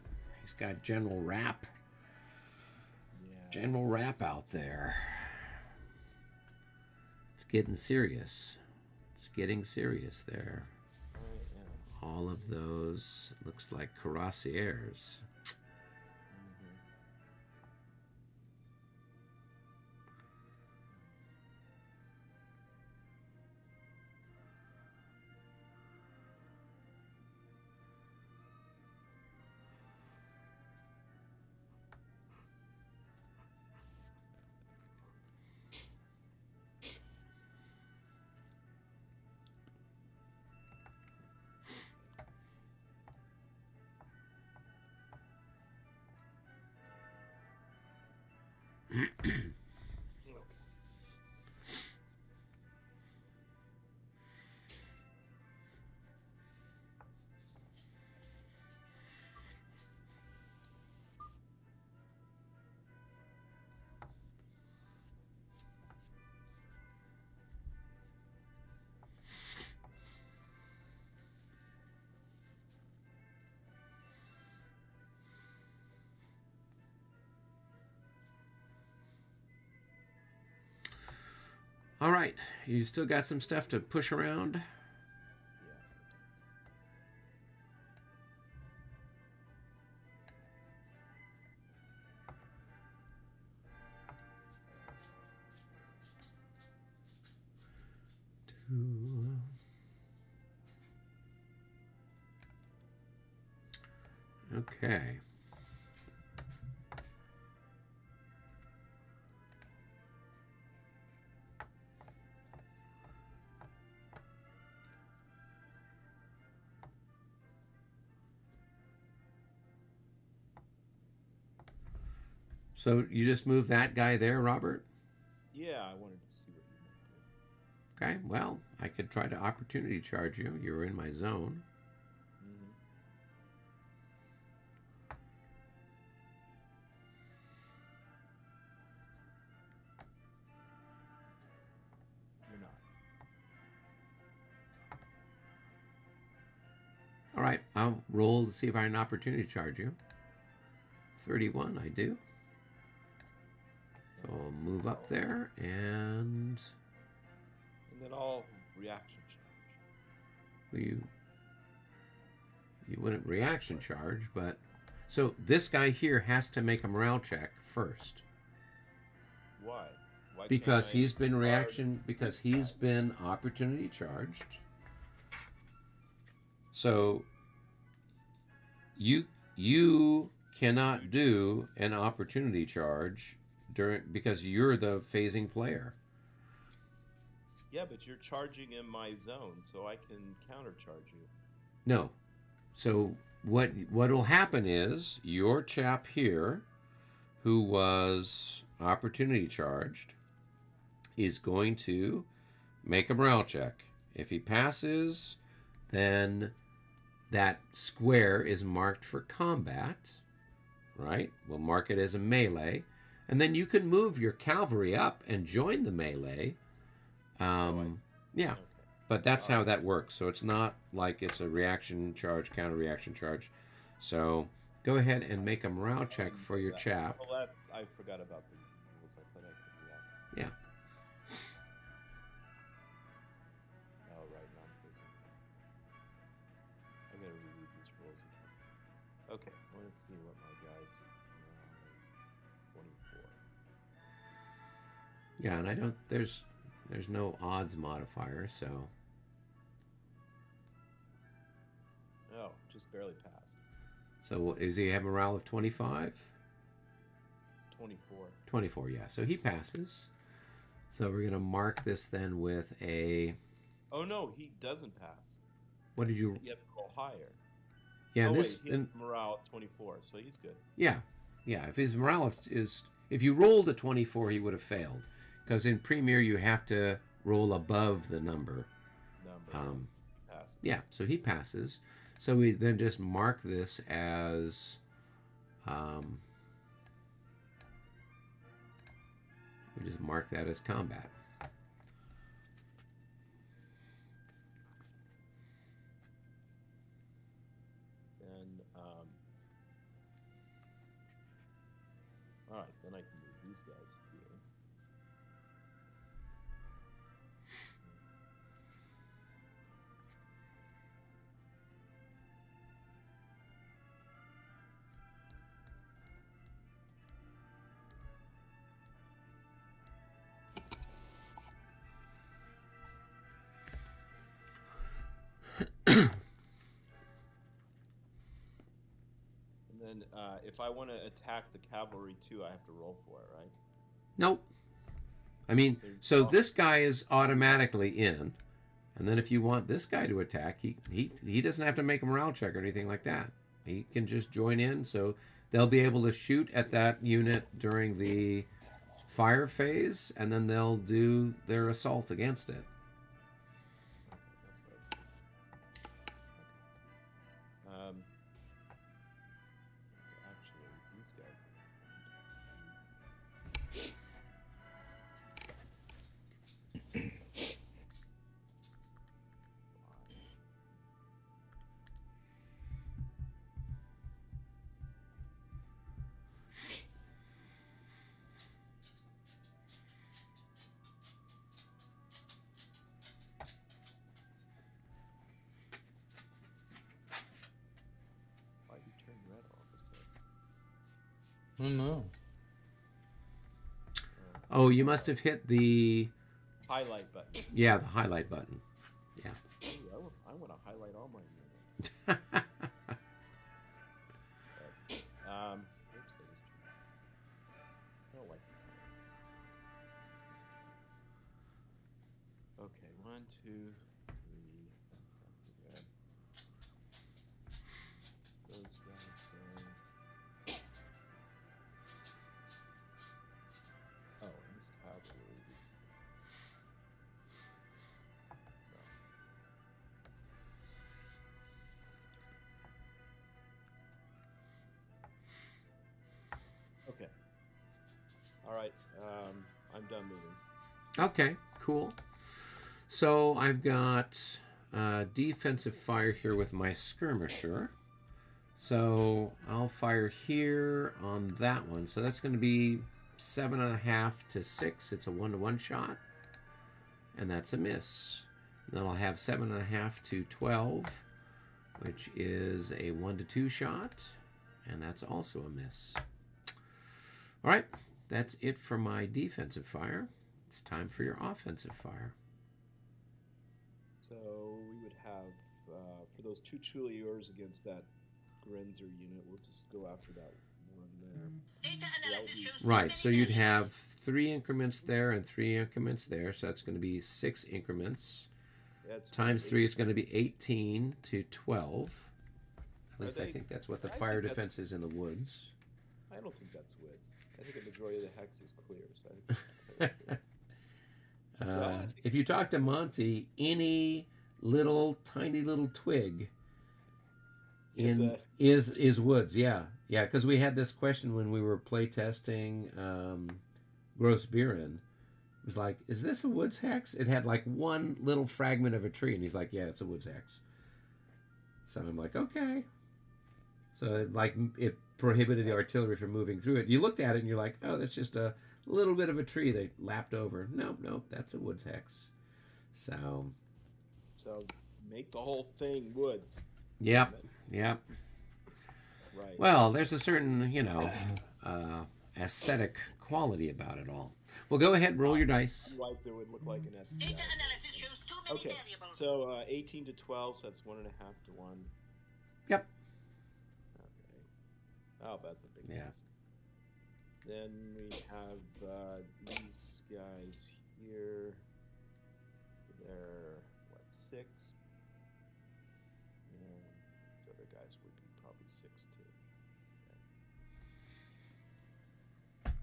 B: General Rapp.
C: Yeah.
B: General Rapp out there. It's getting serious. It's getting serious there.
C: Yeah.
B: All of those looks like cuirassiers. All right, you still got some stuff to push around?
C: Yes.
B: Okay. So you just moved that guy there, Robert?
C: Yeah, I wanted to see what you might do.
B: Okay, well, I could try to opportunity charge you. You're in my zone.
C: Mm-hmm. You're not.
B: All right, I'll roll to see if I can opportunity charge you. 31, I do. So I'll move up there and
C: then I'll reaction charge.
B: you wouldn't reaction charge, but so this guy here has to make a morale check first.
C: Why? Why
B: Because
C: can't I
B: he's been
C: guard
B: reaction because
C: this
B: he's
C: guy?
B: been opportunity charged. So you cannot do an opportunity charge because you're the phasing player.
C: Yeah, but you're charging in my zone, so I can countercharge you.
B: No. So what'll happen is your chap here, who was opportunity charged, is going to make a morale check. If he passes, then that square is marked for combat, right? We'll mark it as a melee. And then you can move your cavalry up and join the melee. Yeah,
C: Okay.
B: but that's how that works. So it's not like it's a reaction charge, counter reaction charge. So go ahead and make a morale check for your chap.
C: Well, I forgot about the rules. I thought I could react.
B: Yeah.
C: Oh, right, now I'm crazy. I gotta reread these rules again. Okay, let's see what my guy's morale is. 24.
B: Yeah, and I don't. There's no odds modifier, so
C: Oh, just barely passed.
B: so is he have a morale of 25?
C: 24.
B: 24, yeah. So he passes. So we're gonna mark this then with a.
C: Oh no, he doesn't pass.
B: What did you?
C: You have to roll higher.
B: Yeah,
C: oh
B: this.
C: wait, he has morale at 24, so he's good.
B: Yeah, yeah. If his morale is If you rolled a 24, he would have failed, because in Premier you have to roll above the number.
C: Pass.
B: Yeah, so he passes. So we then just mark this as we just mark that as combat.
C: And all right, then I can move these guys here. And then if I want to attack the cavalry too, I have to roll for it, right?
B: Nope. I mean, so this guy is automatically in, and then if you want this guy to attack, he doesn't have to make a morale check or anything like that. He can just join in, so they'll be able to shoot at that unit during the fire phase, and then they'll do their assault against it.
C: That's what I was thinking. Actually, these guys. Why you turn red all of a sudden?
A: I don't know.
B: Oh, you must have hit the
C: Highlight button.
B: the highlight button. Yeah.
C: Ooh, I want to highlight all my units. Oops, I just. I don't like that. Okay, 1, 2, 3. That's not too bad. Those guys there. Oh, and this cavalry. Okay. All right. I'm done moving.
B: Okay, cool. So I've got defensive fire here with my skirmisher. So I'll fire here on that one. So that's going to be 7.5 to 6. It's a 1-to-1 shot, and that's a miss. Then I'll have 7.5 to 12, which is a 1-to-2 shot, and that's also a miss. All right, that's it for my defensive fire. It's time for your offensive fire.
C: So we would have for those 2 Chuliers against that Grenzer unit. We'll just go after that one there.
B: Right, so you'd have 3 increments there and 3 increments there, so that's going to be 6 increments.
C: That's
B: Times 3 is going to be 18 to 12. At least I
C: they-
B: think that's what the
C: I
B: fire
C: think
B: defense is in the woods.
C: I don't think that's woods. I think a majority of the hex is clear. So I think I think-
B: If you talk to Monty, any tiny little twig
C: Is
B: is woods. Yeah, because we had this question when we were playtesting Gross Beerin. It was like, is this a woods hex? It had like one little fragment of a tree, and he's like, yeah, it's a woods hex. So I'm like, okay. So it prohibited the artillery from moving through it. You looked at it and you're like, oh, that's just a little bit of a tree they lapped over. Nope, that's a woods hex. So
C: make the whole thing woods.
B: Yep.
C: Right.
B: Well, there's a certain, aesthetic quality about it all. Well, go ahead, roll your dice.
C: Otherwise, it would look like an SPI.
E: Data analysis shows too many
C: Okay,
E: variables.
C: so 18 to 12, so that's 1.5 to 1.
B: Yep.
C: Okay. Oh, that's a big
B: Yeah.
C: mess. Then we have these guys here. They're, 6? And these other guys would be probably 6 too. Okay.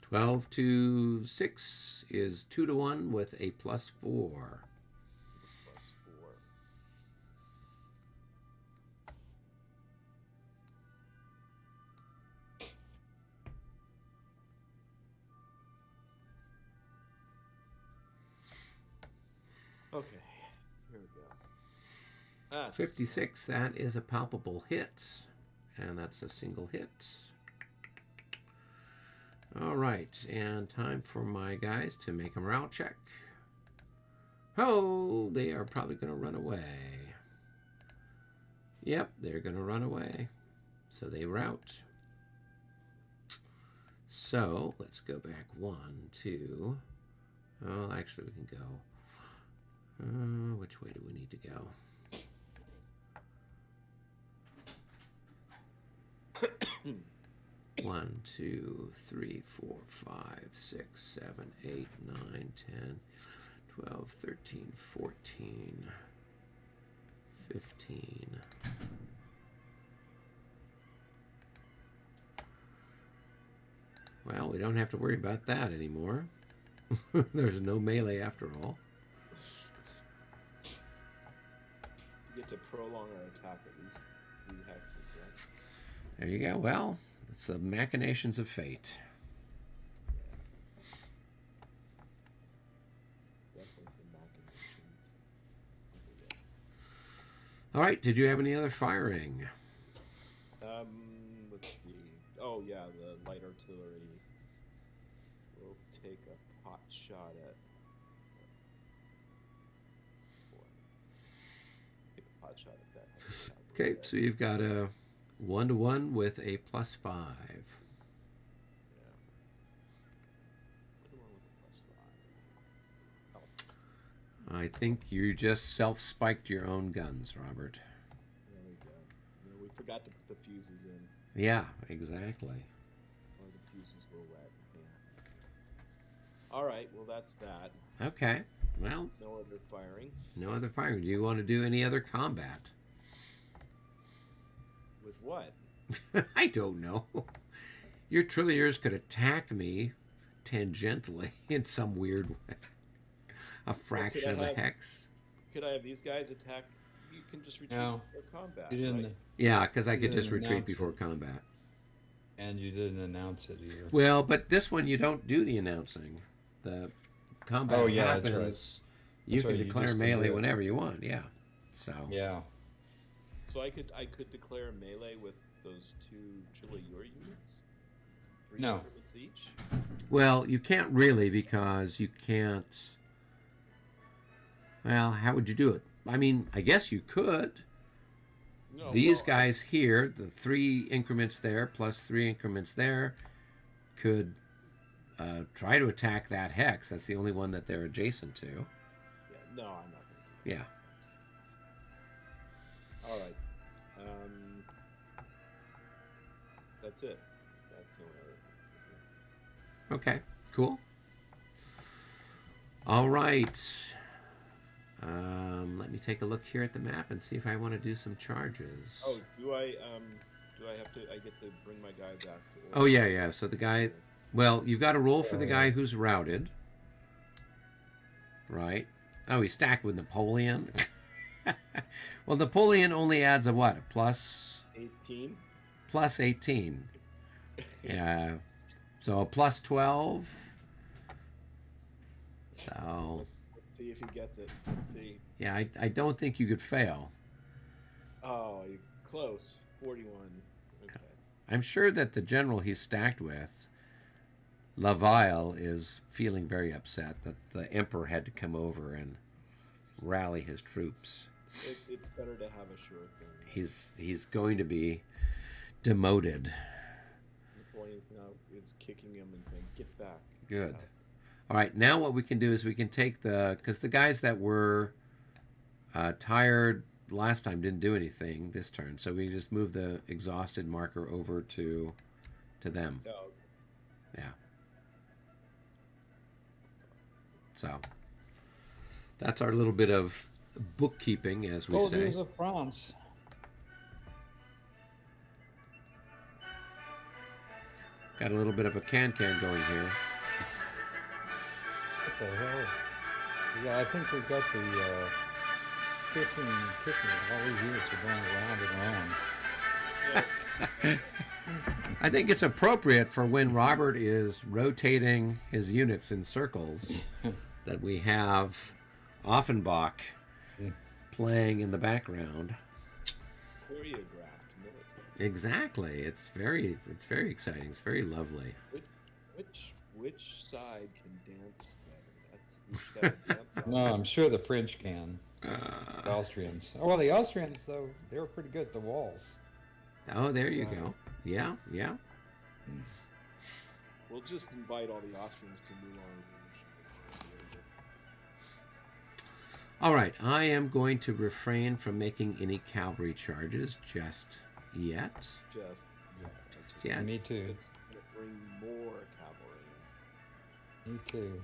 B: 12 to 6 is 2 to 1 with a +4.
C: +4. Okay, here we go. That's
B: 56, that is a palpable hit. And that's a single hit. All right, and time for my guys to make a morale check. Oh, they are probably going to run away. Yep, they're going to run away. So they rout. So let's go back 1, 2. Oh, actually, we can go. Which way do we need to go? One, 2, 3, 4, 5, 6, 7, 8, 9, 10, 12, 13, 14, 15. Well, we don't have to worry about that anymore. There's no melee after all.
C: We get to prolong our attack at least 3 hexes, right?
B: There you go. Well, it's the machinations of fate.
C: Definitely some machinations.
B: All right. Did you have any other firing?
C: Let's see. Oh yeah, the light artillery will take a pot shot at. Take a pot shot at that.
B: Okay, so you've got a 1 to 1 with a +5.
C: Yeah. Come on with a +5. Helps.
B: I think you just self-spiked your own guns, Robert.
C: There we go. You know, we forgot to put the fuses in.
B: Yeah, exactly.
C: Or the fuses were wet. Yeah. All right. Well, that's that.
B: Okay. Well,
C: No other firing.
B: no other firing. Do you want to do any other combat?
C: With what?
B: I don't know. Your trilliers could attack me tangentially in some weird way. A fraction of a hex.
C: Could I have these guys attack? You can just retreat
A: No.
C: before combat.
A: You didn't,
C: right?
B: Yeah, because I
A: You
B: could just
A: didn't
B: retreat
A: announce
B: before
A: it.
B: combat.
A: and you didn't announce it either.
B: Well, but this one you don't do the announcing. The combat
A: Oh, yeah,
B: happens.
A: that's right.
B: You
A: That's
B: can
A: right, you
B: declare
A: just can
B: melee
A: do it.
B: whenever you want. Yeah. So.
A: Yeah.
C: So I could declare melee with those 2 Chile-Yor units? 3
A: No.
C: increments each?
B: Well, you can't really because you can't. Well, how would you do it? I mean, I guess you could.
C: No,
B: These
C: well,
B: guys here, the 3 increments there plus 3 increments there, could try to attack that hex. That's the only one that they're adjacent to.
C: Yeah, no, I'm not going to do
B: Yeah.
C: that. All right. That's it. That's the only other.
B: Okay. Cool. All right. Let me take a look here at the map and see if I want to do some charges.
C: Oh, do I have to? I get to bring my guy back. To
B: Oh, yeah, yeah. So the guy. Well, you've got to roll for the guy who's routed. Right? Oh, he's stacked with Napoleon. Well, Napoleon only adds a what? A plus
C: 18.
B: plus 18. Yeah. So a plus 12. So,
C: Let's see if he gets it. Let's see.
B: yeah, I don't think you could fail.
C: Oh, you're close. 41. Okay.
B: I'm sure that the general he's stacked with, Laval, is feeling very upset that the emperor had to come over and rally his troops.
C: It's better to have a sure thing.
B: He's going to be demoted.
C: Napoleon's now is kicking him and saying, "Get back."
B: Good. All right, now what we can do is we can take because the guys that were tired last time didn't do anything this turn, so we can just move the exhausted marker over to them.
C: Oh,
B: Yeah. So that's our little bit of bookkeeping, as we say.
A: Soldiers of France.
B: Got a little bit of a can-can going here.
A: What the hell is... Yeah, I think we've got the kicking. All these units are going round and round.
B: I think it's appropriate for when Robert is rotating his units in circles that we have Offenbach playing in the background.
C: Choreographed military.
B: Exactly. It's very exciting. It's very lovely.
C: Which side can dance better? That's we should have a dance off.
A: No, I'm sure the French can. The Austrians. Oh, well, the Austrians, though, they were pretty good at the walls.
B: Oh, there you go. Yeah, yeah.
C: We'll just invite all the Austrians to Moulin Rouge.
B: All right, I am going to refrain from making any cavalry charges just yet.
C: Just
B: Yeah.
A: Me too.
C: It's gonna bring more cavalry.
A: Me too.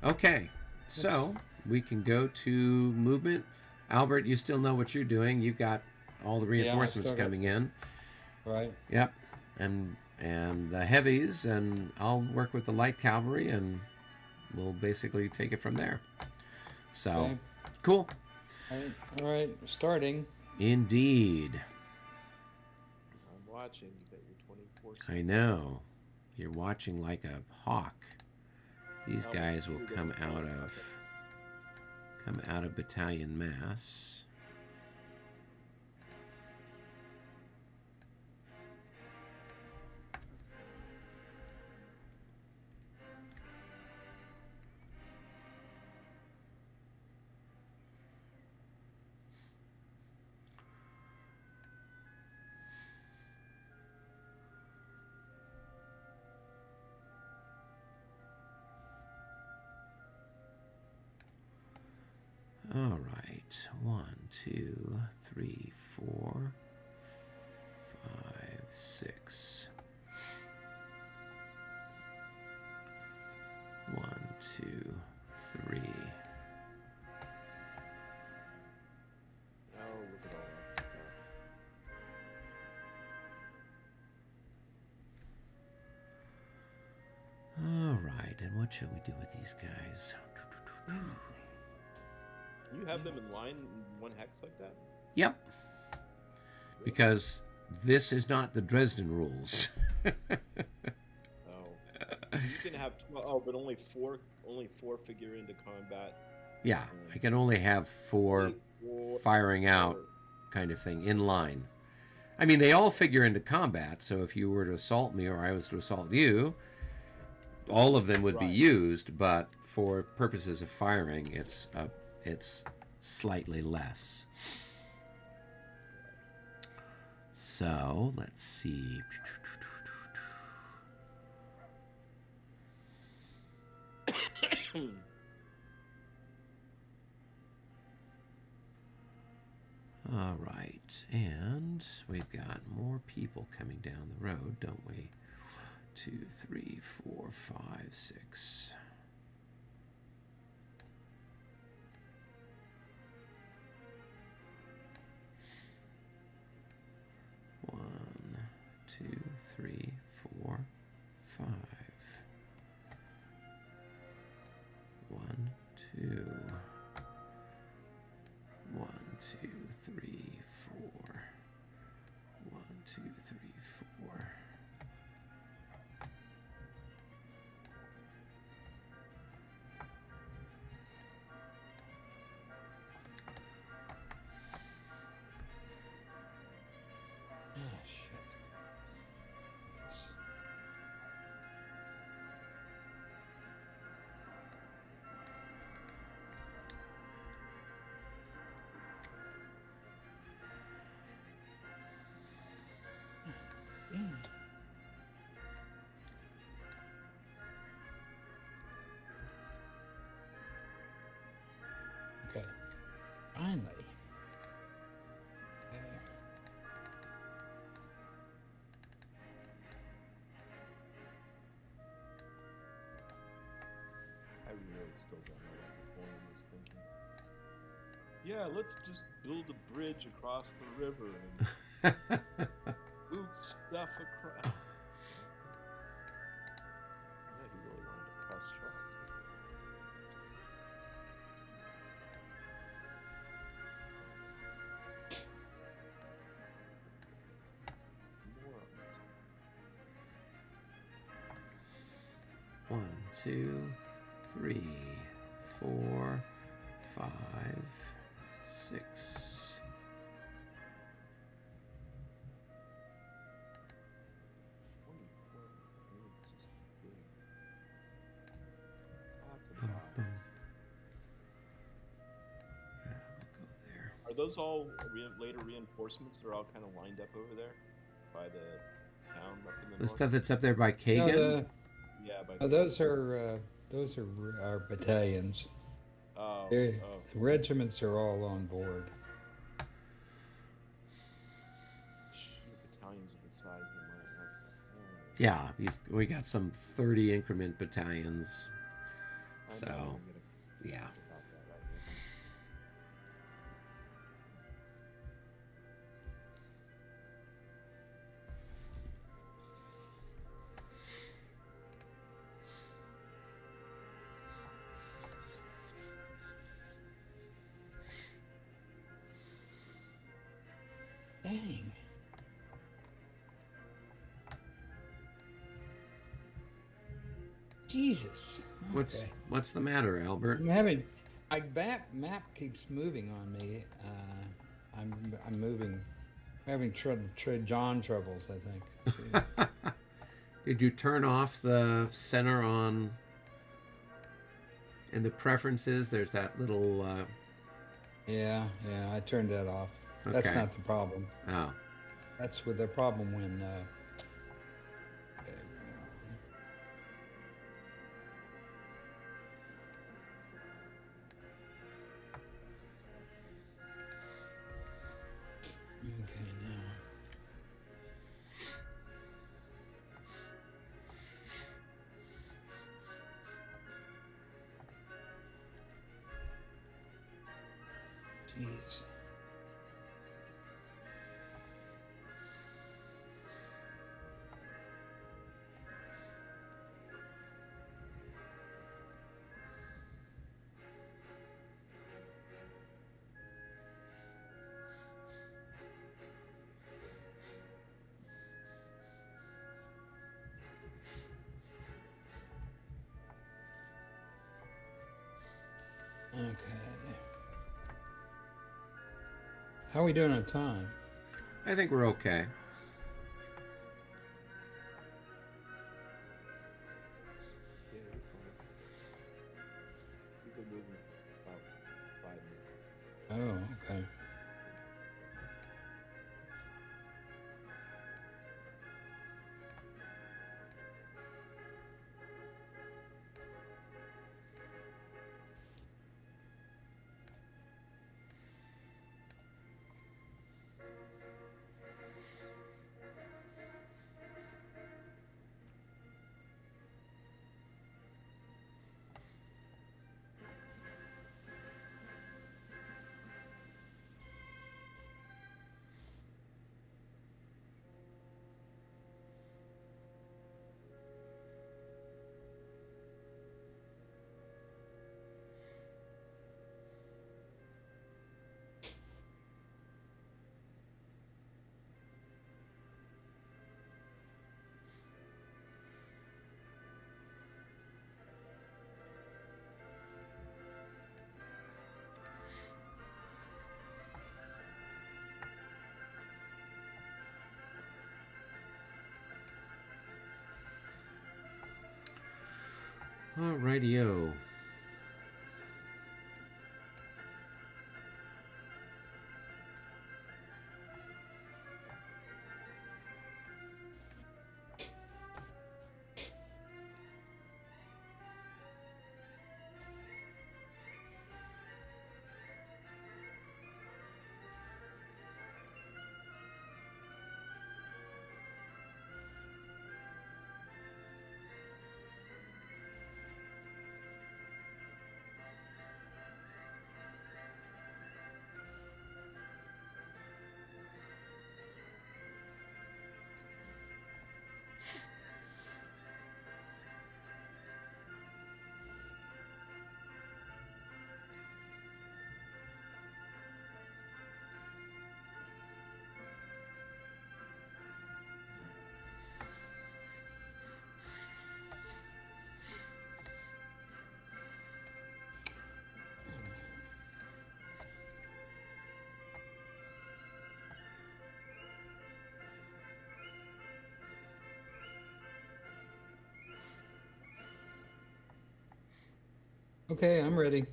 B: Okay, so we can go to movement. Albert, you still know what you're doing. You've got all the reinforcements
A: still got-
B: coming in.
A: Right.
B: Yep, and the heavies, and I'll work with the light cavalry, and we'll basically take it from there. So,
A: Okay.
B: cool.
A: All right. Starting.
B: Indeed.
C: I'm watching. You got your 24.
B: I know. You're watching like a hawk. These
C: Oh,
B: guys will
C: who
B: come
C: doesn't
B: out
C: know?
B: of battalion mass. All right. 1, 2, 3, 4, 5, 6. 1, 2, 3.
C: Oh, look at all that stuff.
B: All right. And what shall we do with these guys?
C: You have them in line in one hex like that?
B: Yep. Because this is not the Dresden rules.
C: Oh. So you can have 12. Oh, but only four figure into combat.
B: Yeah, I can only have 4 firing out kind of thing in line. I mean, they all figure into combat, so if you were to assault me or I was to assault you, all of them would be
C: Right.
B: used, but for purposes of firing, it's slightly less. So, let's see. All right, and we've got more people coming down the road, don't we? 2, 3, 4, 5, 6. One, 2, 3, 4, 5. 1, 2. 1, 2, 3, 4. 1, 2, 3, 4.
A: Oh, shit. Okay. Finally. Okay.
C: I really still don't know what Napoleon was thinking. Yeah, let's just build a bridge across the river and Move stuff across. Yeah, he really wanted to press Charles. Just- More of it.
B: 1, 2, 3, 4, 5, 6.
C: It's just big. Lots of
B: Boom, boom.
C: bombs.
B: Yeah, we'll go there.
C: Are those all later reinforcements that are all kind of lined up over there by the town up in the
B: The
C: north?
B: stuff that's up there by
A: No,
B: Kagan?
C: Yeah, by
A: those are our battalions.
C: Oh,
A: The
C: oh.
A: regiments are all on board.
C: Your battalions are the size of mine. Okay.
B: Yeah, we got some 30 increment battalions.
C: I know,
B: So,
C: I'm gonna
B: yeah.
C: think about that right now.
A: Dang. Jesus. Okay.
B: What's the matter, Albert?
A: I'm having my map keeps moving on me. I'm moving. I'm having John troubles, I think.
B: Did you turn off the center on in the preferences? There's that little
A: Yeah, I turned that off. That's
B: Okay.
A: not the problem.
B: oh.
A: That's with the problem when okay now. Jeez. Okay. How are we doing on time?
B: I think we're okay.
C: Yeah, you're fine. You've been moving for about 5 minutes.
A: Oh, okay.
B: Alrighty-o.
A: Okay, I'm ready.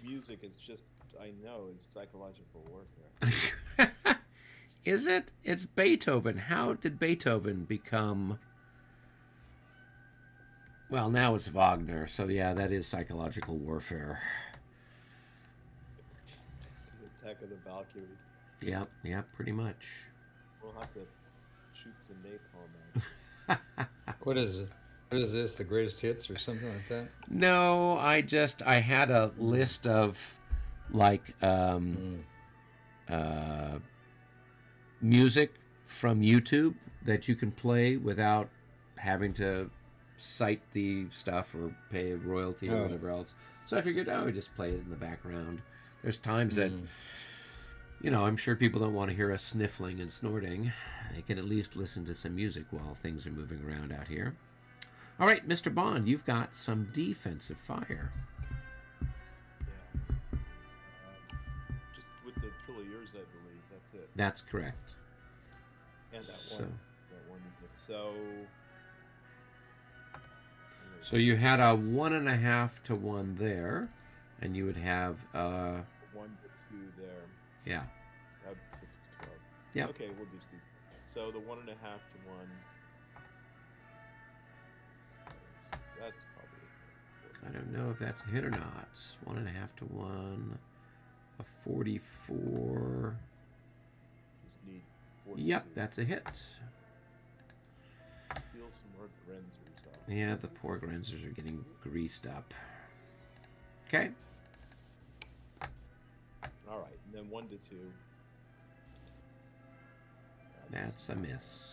C: Music is just, I know, is psychological warfare.
B: Is it? It's Beethoven. How did Beethoven become? Well, now it's Wagner, so yeah, that is psychological warfare.
C: The Attack of the Valkyrie.
B: Yep, pretty much.
C: We'll have to shoot some napalm at it.
A: What is it? What is this? The greatest hits or something like that?
B: No, I had a list of like music from YouTube that you can play without having to cite the stuff or pay a royalty or
A: Oh.
B: whatever else. So I figured, oh, just play it in the background. There's times that, I'm sure people don't want to hear us sniffling and snorting. They can at least listen to some music while things are moving around out here. All right, Mr. Bond, you've got some defensive fire.
C: Yeah. Just with the Trilliers, I believe. That's it.
B: That's correct.
C: And that
B: So-
C: one. That one. So.
B: So you had a 1.5 to 1 there, and you would have
C: 1 to 2 there.
B: yeah.
C: That'd be 6 to 12.
B: Yep.
C: Okay, we'll just do. So the 1.5 to 1. That's probably.
B: I don't know if that's a hit or not. 1.5 to 1, a 44.
C: Just need 42.
B: Yep, that's a hit.
C: Feel some more Grenzers off.
B: Yeah, the poor Grenzers are getting greased up. Okay.
C: All right, and then 1 to 2.
B: That's a miss.
C: That has to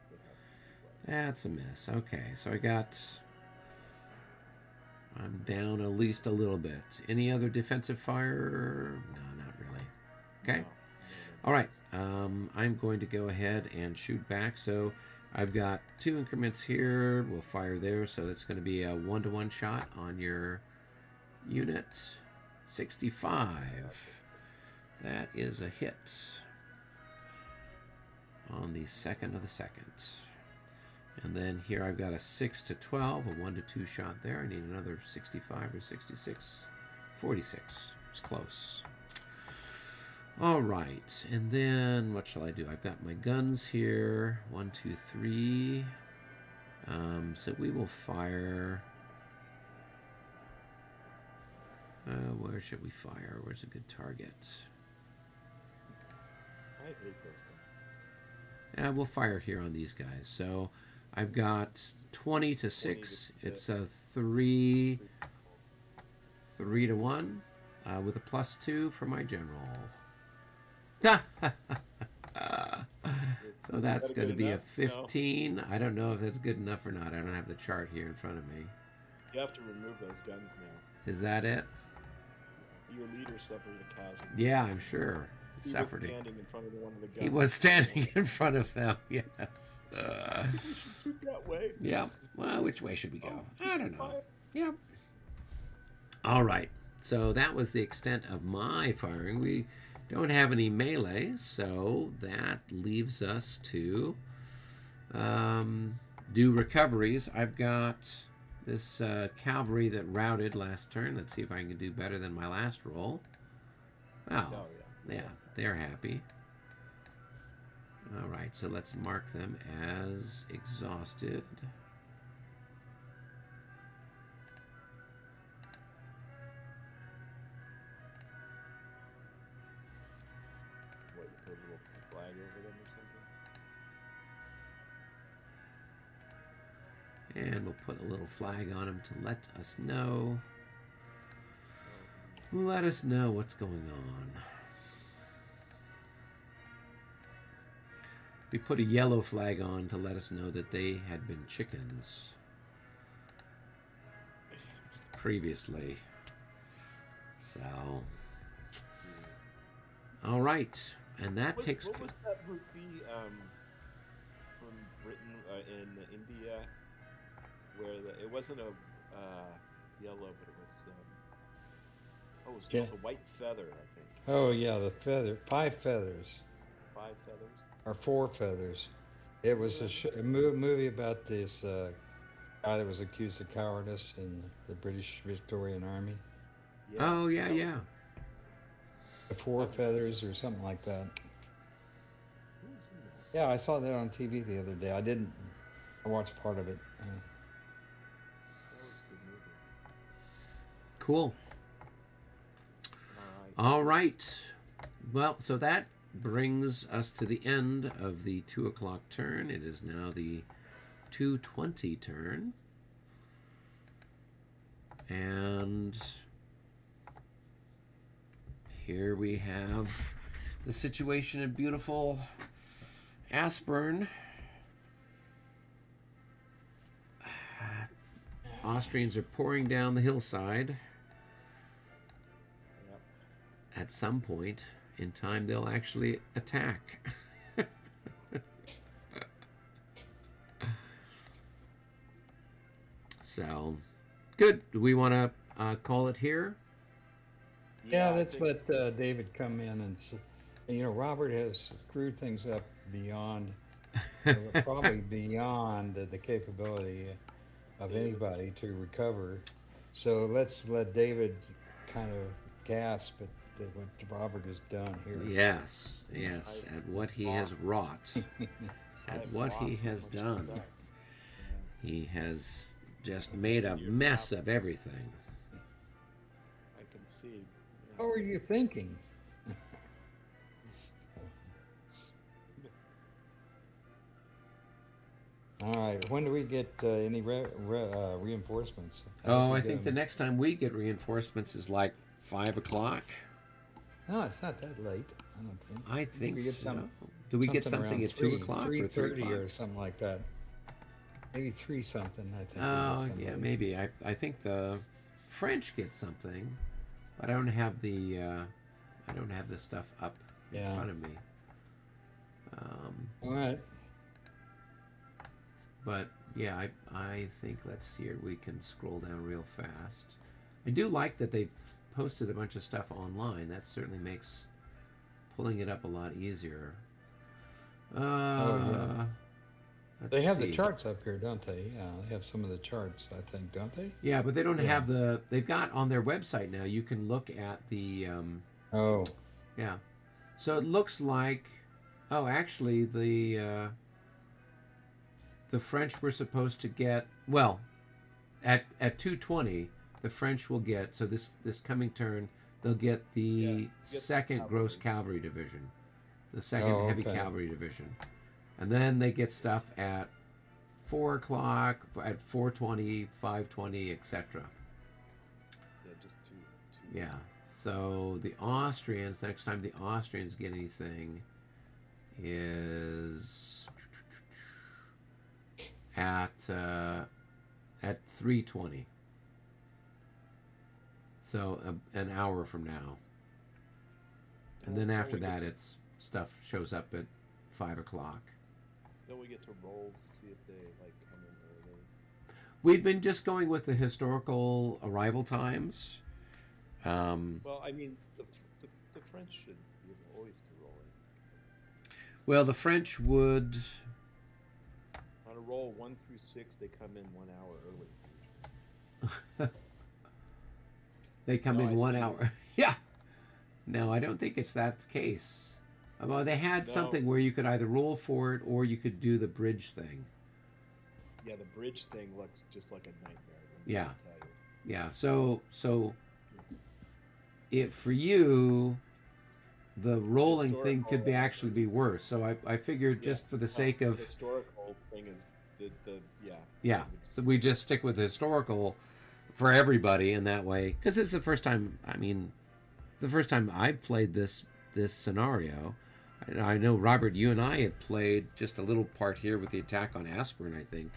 C: be right.
B: That's a miss. Okay, so I'm down at least a little bit. Any other defensive fire? No, not really. Okay.
C: No,
B: All right. I'm going to go ahead and shoot back. So I've got 2 increments here. We'll fire there. So that's going to be a 1-to-1 shot on your unit. 65. That is a hit on the second of the second. And then here I've got a 6 to 12, a 1 to 2 shot there. I need another 65 or 66. 46. It's close. All right. And then what shall I do? I've got my guns here. 1, 2, 3. So we will fire. Where should we fire? Where's a good target?
C: I hate those guns.
B: We'll fire here on these guys. So I've got 20 to 6. It's a 3 to 1 with a +2 for my general. So that's
C: that
B: going to
C: good
B: be
C: enough?
B: a 15. I don't know if that's good enough or not. I don't have the chart here in front of me.
C: You have to remove those guns now.
B: Is that it?
C: Your leader suffered a casualty.
B: Yeah, I'm sure.
C: He
B: Suffered
C: was
B: it.
C: standing in front of one of the guns.
B: He was standing in front of them. Yes.
C: We should shoot that way.
B: Yeah. Well, which way should we go? I
C: Just
B: don't know.
C: fire.
B: Yep. All right. So that was the extent of my firing. We don't have any melee, so that leaves us to do recoveries. I've got this cavalry that routed last turn. Let's see if I can do better than my last roll. Oh,
C: Oh, yeah.
B: yeah, they're happy. All right, so let's mark them as exhausted.
C: What, you put a little flag over them or something?
B: And we'll put a little flag on them to let us know. Let us know what's going on. We put a yellow flag on to let us know that they had been chickens previously. So, all right, and that takes.
C: What was that movie from Britain in India where it wasn't a yellow, but it was it was
A: Yeah.
C: the white feather, I think.
A: Oh yeah, the feather. 5 feathers
C: 5 feathers.
A: or 4 feathers. It was a movie about this guy that was accused of cowardice in the British Victorian Army.
B: Oh, yeah,
C: that was
B: yeah.
A: The Four Feathers or something like that.
C: who was in that?
A: Yeah, I saw that on TV the other day. I watched part of it.
C: That was a good movie.
B: Cool.
C: All right.
B: All right. Well, so that brings us to the end of the 2 o'clock turn. It is now the 2:20 turn. And here we have the situation in beautiful Aspern. Austrians are pouring down the hillside.
C: Yep.
B: At some point in time, they'll actually attack. So, good. Do we want to call it here?
A: Yeah,
C: I
A: let's
C: think-
A: let David come in and Robert has screwed things up beyond, probably beyond the capability of anybody to recover. So let's let David kind of gasp at what Robert has done here.
B: Yes, yes, at what he has wrought, at
C: I've
B: what he
C: lost so
B: has
C: much
B: done.
C: respect.
B: He has just made a mess of everything.
C: I can see. Yeah.
A: What were you thinking? All right. When do we get any reinforcements?
B: Oh,
A: we
B: I
A: get
B: think the
A: them-
B: next time we get reinforcements is like 5 o'clock.
A: No, it's not that late. I don't think.
B: I think
A: we get
B: so.
A: some-
B: Do we get
A: around
B: something at 2 o'clock or 3
A: 3:30
B: o'clock?
A: or something like that. Maybe 3 something. I think. we get
B: Oh,
A: somebody.
B: yeah, maybe. I think the French get something, but I don't have the stuff up in
A: Yeah.
B: front of me.
A: All right.
B: But yeah, I think let's see here. We can scroll down real fast. I do like that they've posted a bunch of stuff online. That certainly makes pulling it up a lot easier.
A: Yeah.
B: Let's
A: They have
B: see.
A: the charts up here, don't they? Yeah, they have some of the charts, I think, don't they?
B: Yeah, but they don't
A: Yeah.
B: have the. They've got on their website now. You can look at the.
A: Oh,
B: Yeah, so it looks like. Oh, actually, the French were supposed to get at 2:20. The French will get this coming turn. They'll get the
C: Yeah, get
B: second
C: cavalry.
B: gross cavalry division, the second
A: Oh,
B: heavy
A: okay.
B: cavalry division, and then they get stuff at 4 o'clock, at 4:20, 5:20, etc.
C: Yeah, just two.
B: Yeah. So the Austrians, next time the Austrians get anything, is at 3:20. So an hour from now, and then after that, it's stuff shows up at 5 o'clock.
C: Then we get to roll to see if they like come in early.
B: We've been just going with the historical arrival times.
C: Well, I mean, the French should be able always to roll in.
B: Well, the French would.
C: On a roll 1 through 6, they come in 1 hour early.
B: They come
C: No,
B: in
C: I
B: 1
C: see.
B: hour. Yeah. No, I don't think it's that case. Well, they had
C: No.
B: something where you could either roll for it or you could do the bridge thing.
C: Yeah, the bridge thing looks just like a nightmare. Let me
B: Yeah.
C: just tell you.
B: Yeah. So for you, the rolling thing could be
C: Historical-
B: actually be worse. So I figured
C: Yeah.
B: just for the
C: Well,
B: sake of
C: the historical thing is the yeah.
B: yeah, so we just stick with the historical for everybody in that way because it's the first time. I mean, the first time I played this scenario. I know, Robert, you and I had played just a little part here with the attack on Aspern, I think.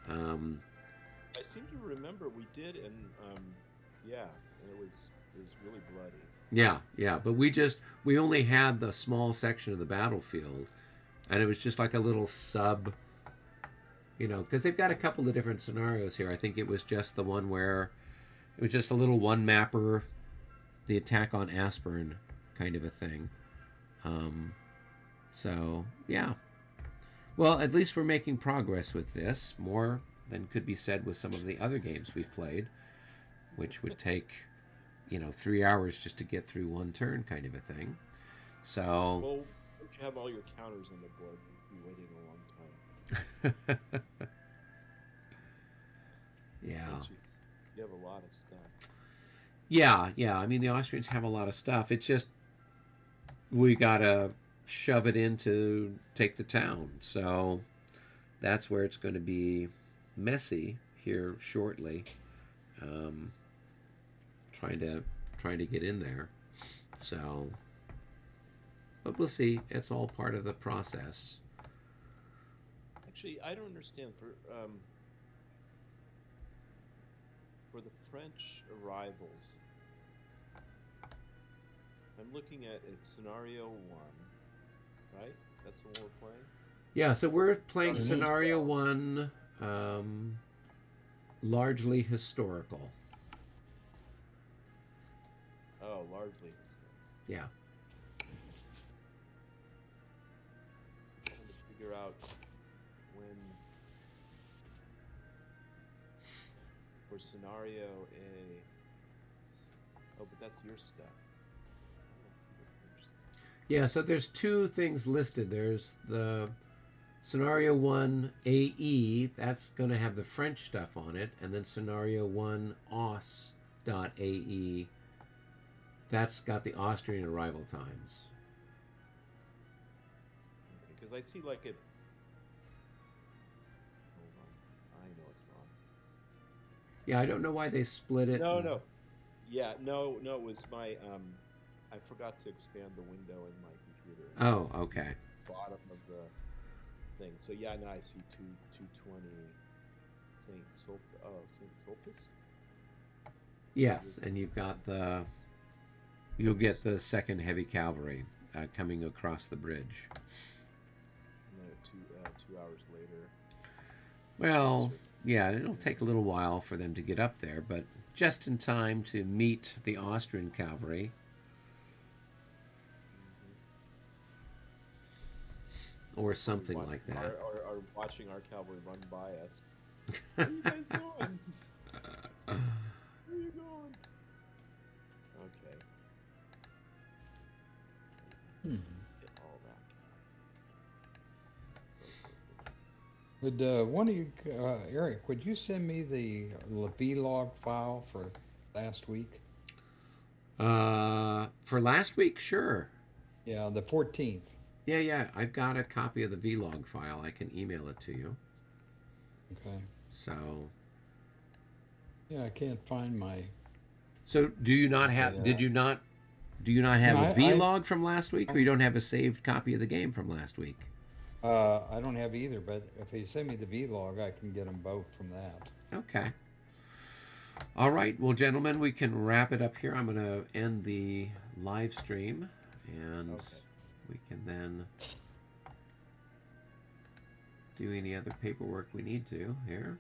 C: I seem to remember we did, and yeah, and it was really bloody.
B: Yeah, but we only had the small section of the battlefield, and it was just like a little sub, because they've got a couple of different scenarios here. I think it was just the one where it was just a little one mapper, the attack on Aspern kind of a thing. So, yeah. Well, at least we're making progress with this, more than could be said with some of the other games we've played, which would take 3 hours just to get through one turn, kind of a thing. So
C: Well, if you have all your counters on the board, you'll be waiting a long time.
B: yeah.
C: Don't you? You have a lot of stuff.
B: Yeah, I mean, the Austrians have a lot of stuff. It's just we gotta shove it in to take the town. So that's where it's going to be messy here shortly. Trying to get in there. So, but we'll see. It's all part of the process.
C: Actually, I don't understand for the French arrivals. I'm looking at scenario 1, right? That's the one we're playing.
B: Yeah, so we're playing
A: Mhm.
B: scenario 1, largely historical.
C: Oh, largely.
B: Yeah.
C: Trying to figure out when for scenario A. Oh, but that's your stuff. Let's see the French stuff.
B: Yeah, so there's two things listed. There's the scenario 1 AE, that's going to have the French stuff on it, and then scenario 1 AUS.AE, that's got the Austrian arrival times.
C: Because I see like it. Hold on, I know it's wrong.
B: Yeah, I don't know why they split it.
C: No. Yeah, no. It was my. I forgot to expand the window in my computer.
B: Oh,
C: It's
B: okay.
C: Bottom of the thing. So yeah, now I see 220. Saint Sulpice.
B: Yes, and you've got you'll get the second heavy cavalry coming across the bridge.
C: And then 2 hours later.
B: Well, yeah, it'll take a little while for them to get up there, but just in time to meet the Austrian cavalry. Or something like that.
C: Or watching our cavalry run by us. Where are you guys going? Where are you going? Okay. Get all that.
A: Would one of you, Eric, would you send me the vlog file for last week?
B: For last week, sure.
A: Yeah, the 14th.
B: Yeah, I've got a copy of the vlog file. I can email it to you.
A: Okay.
B: So,
A: Yeah, I can't find my.
B: so do you not have?
A: Yeah.
B: Do you not have
A: No,
B: a vlog from last week, or you don't have a saved copy of the game from last week?
A: I don't have either, but if you send me the vlog, I can get them both from that.
B: Okay. All right. Well, gentlemen, we can wrap it up here. I'm going to end the live stream, and
C: Okay.
B: we can then do any other paperwork we need to here.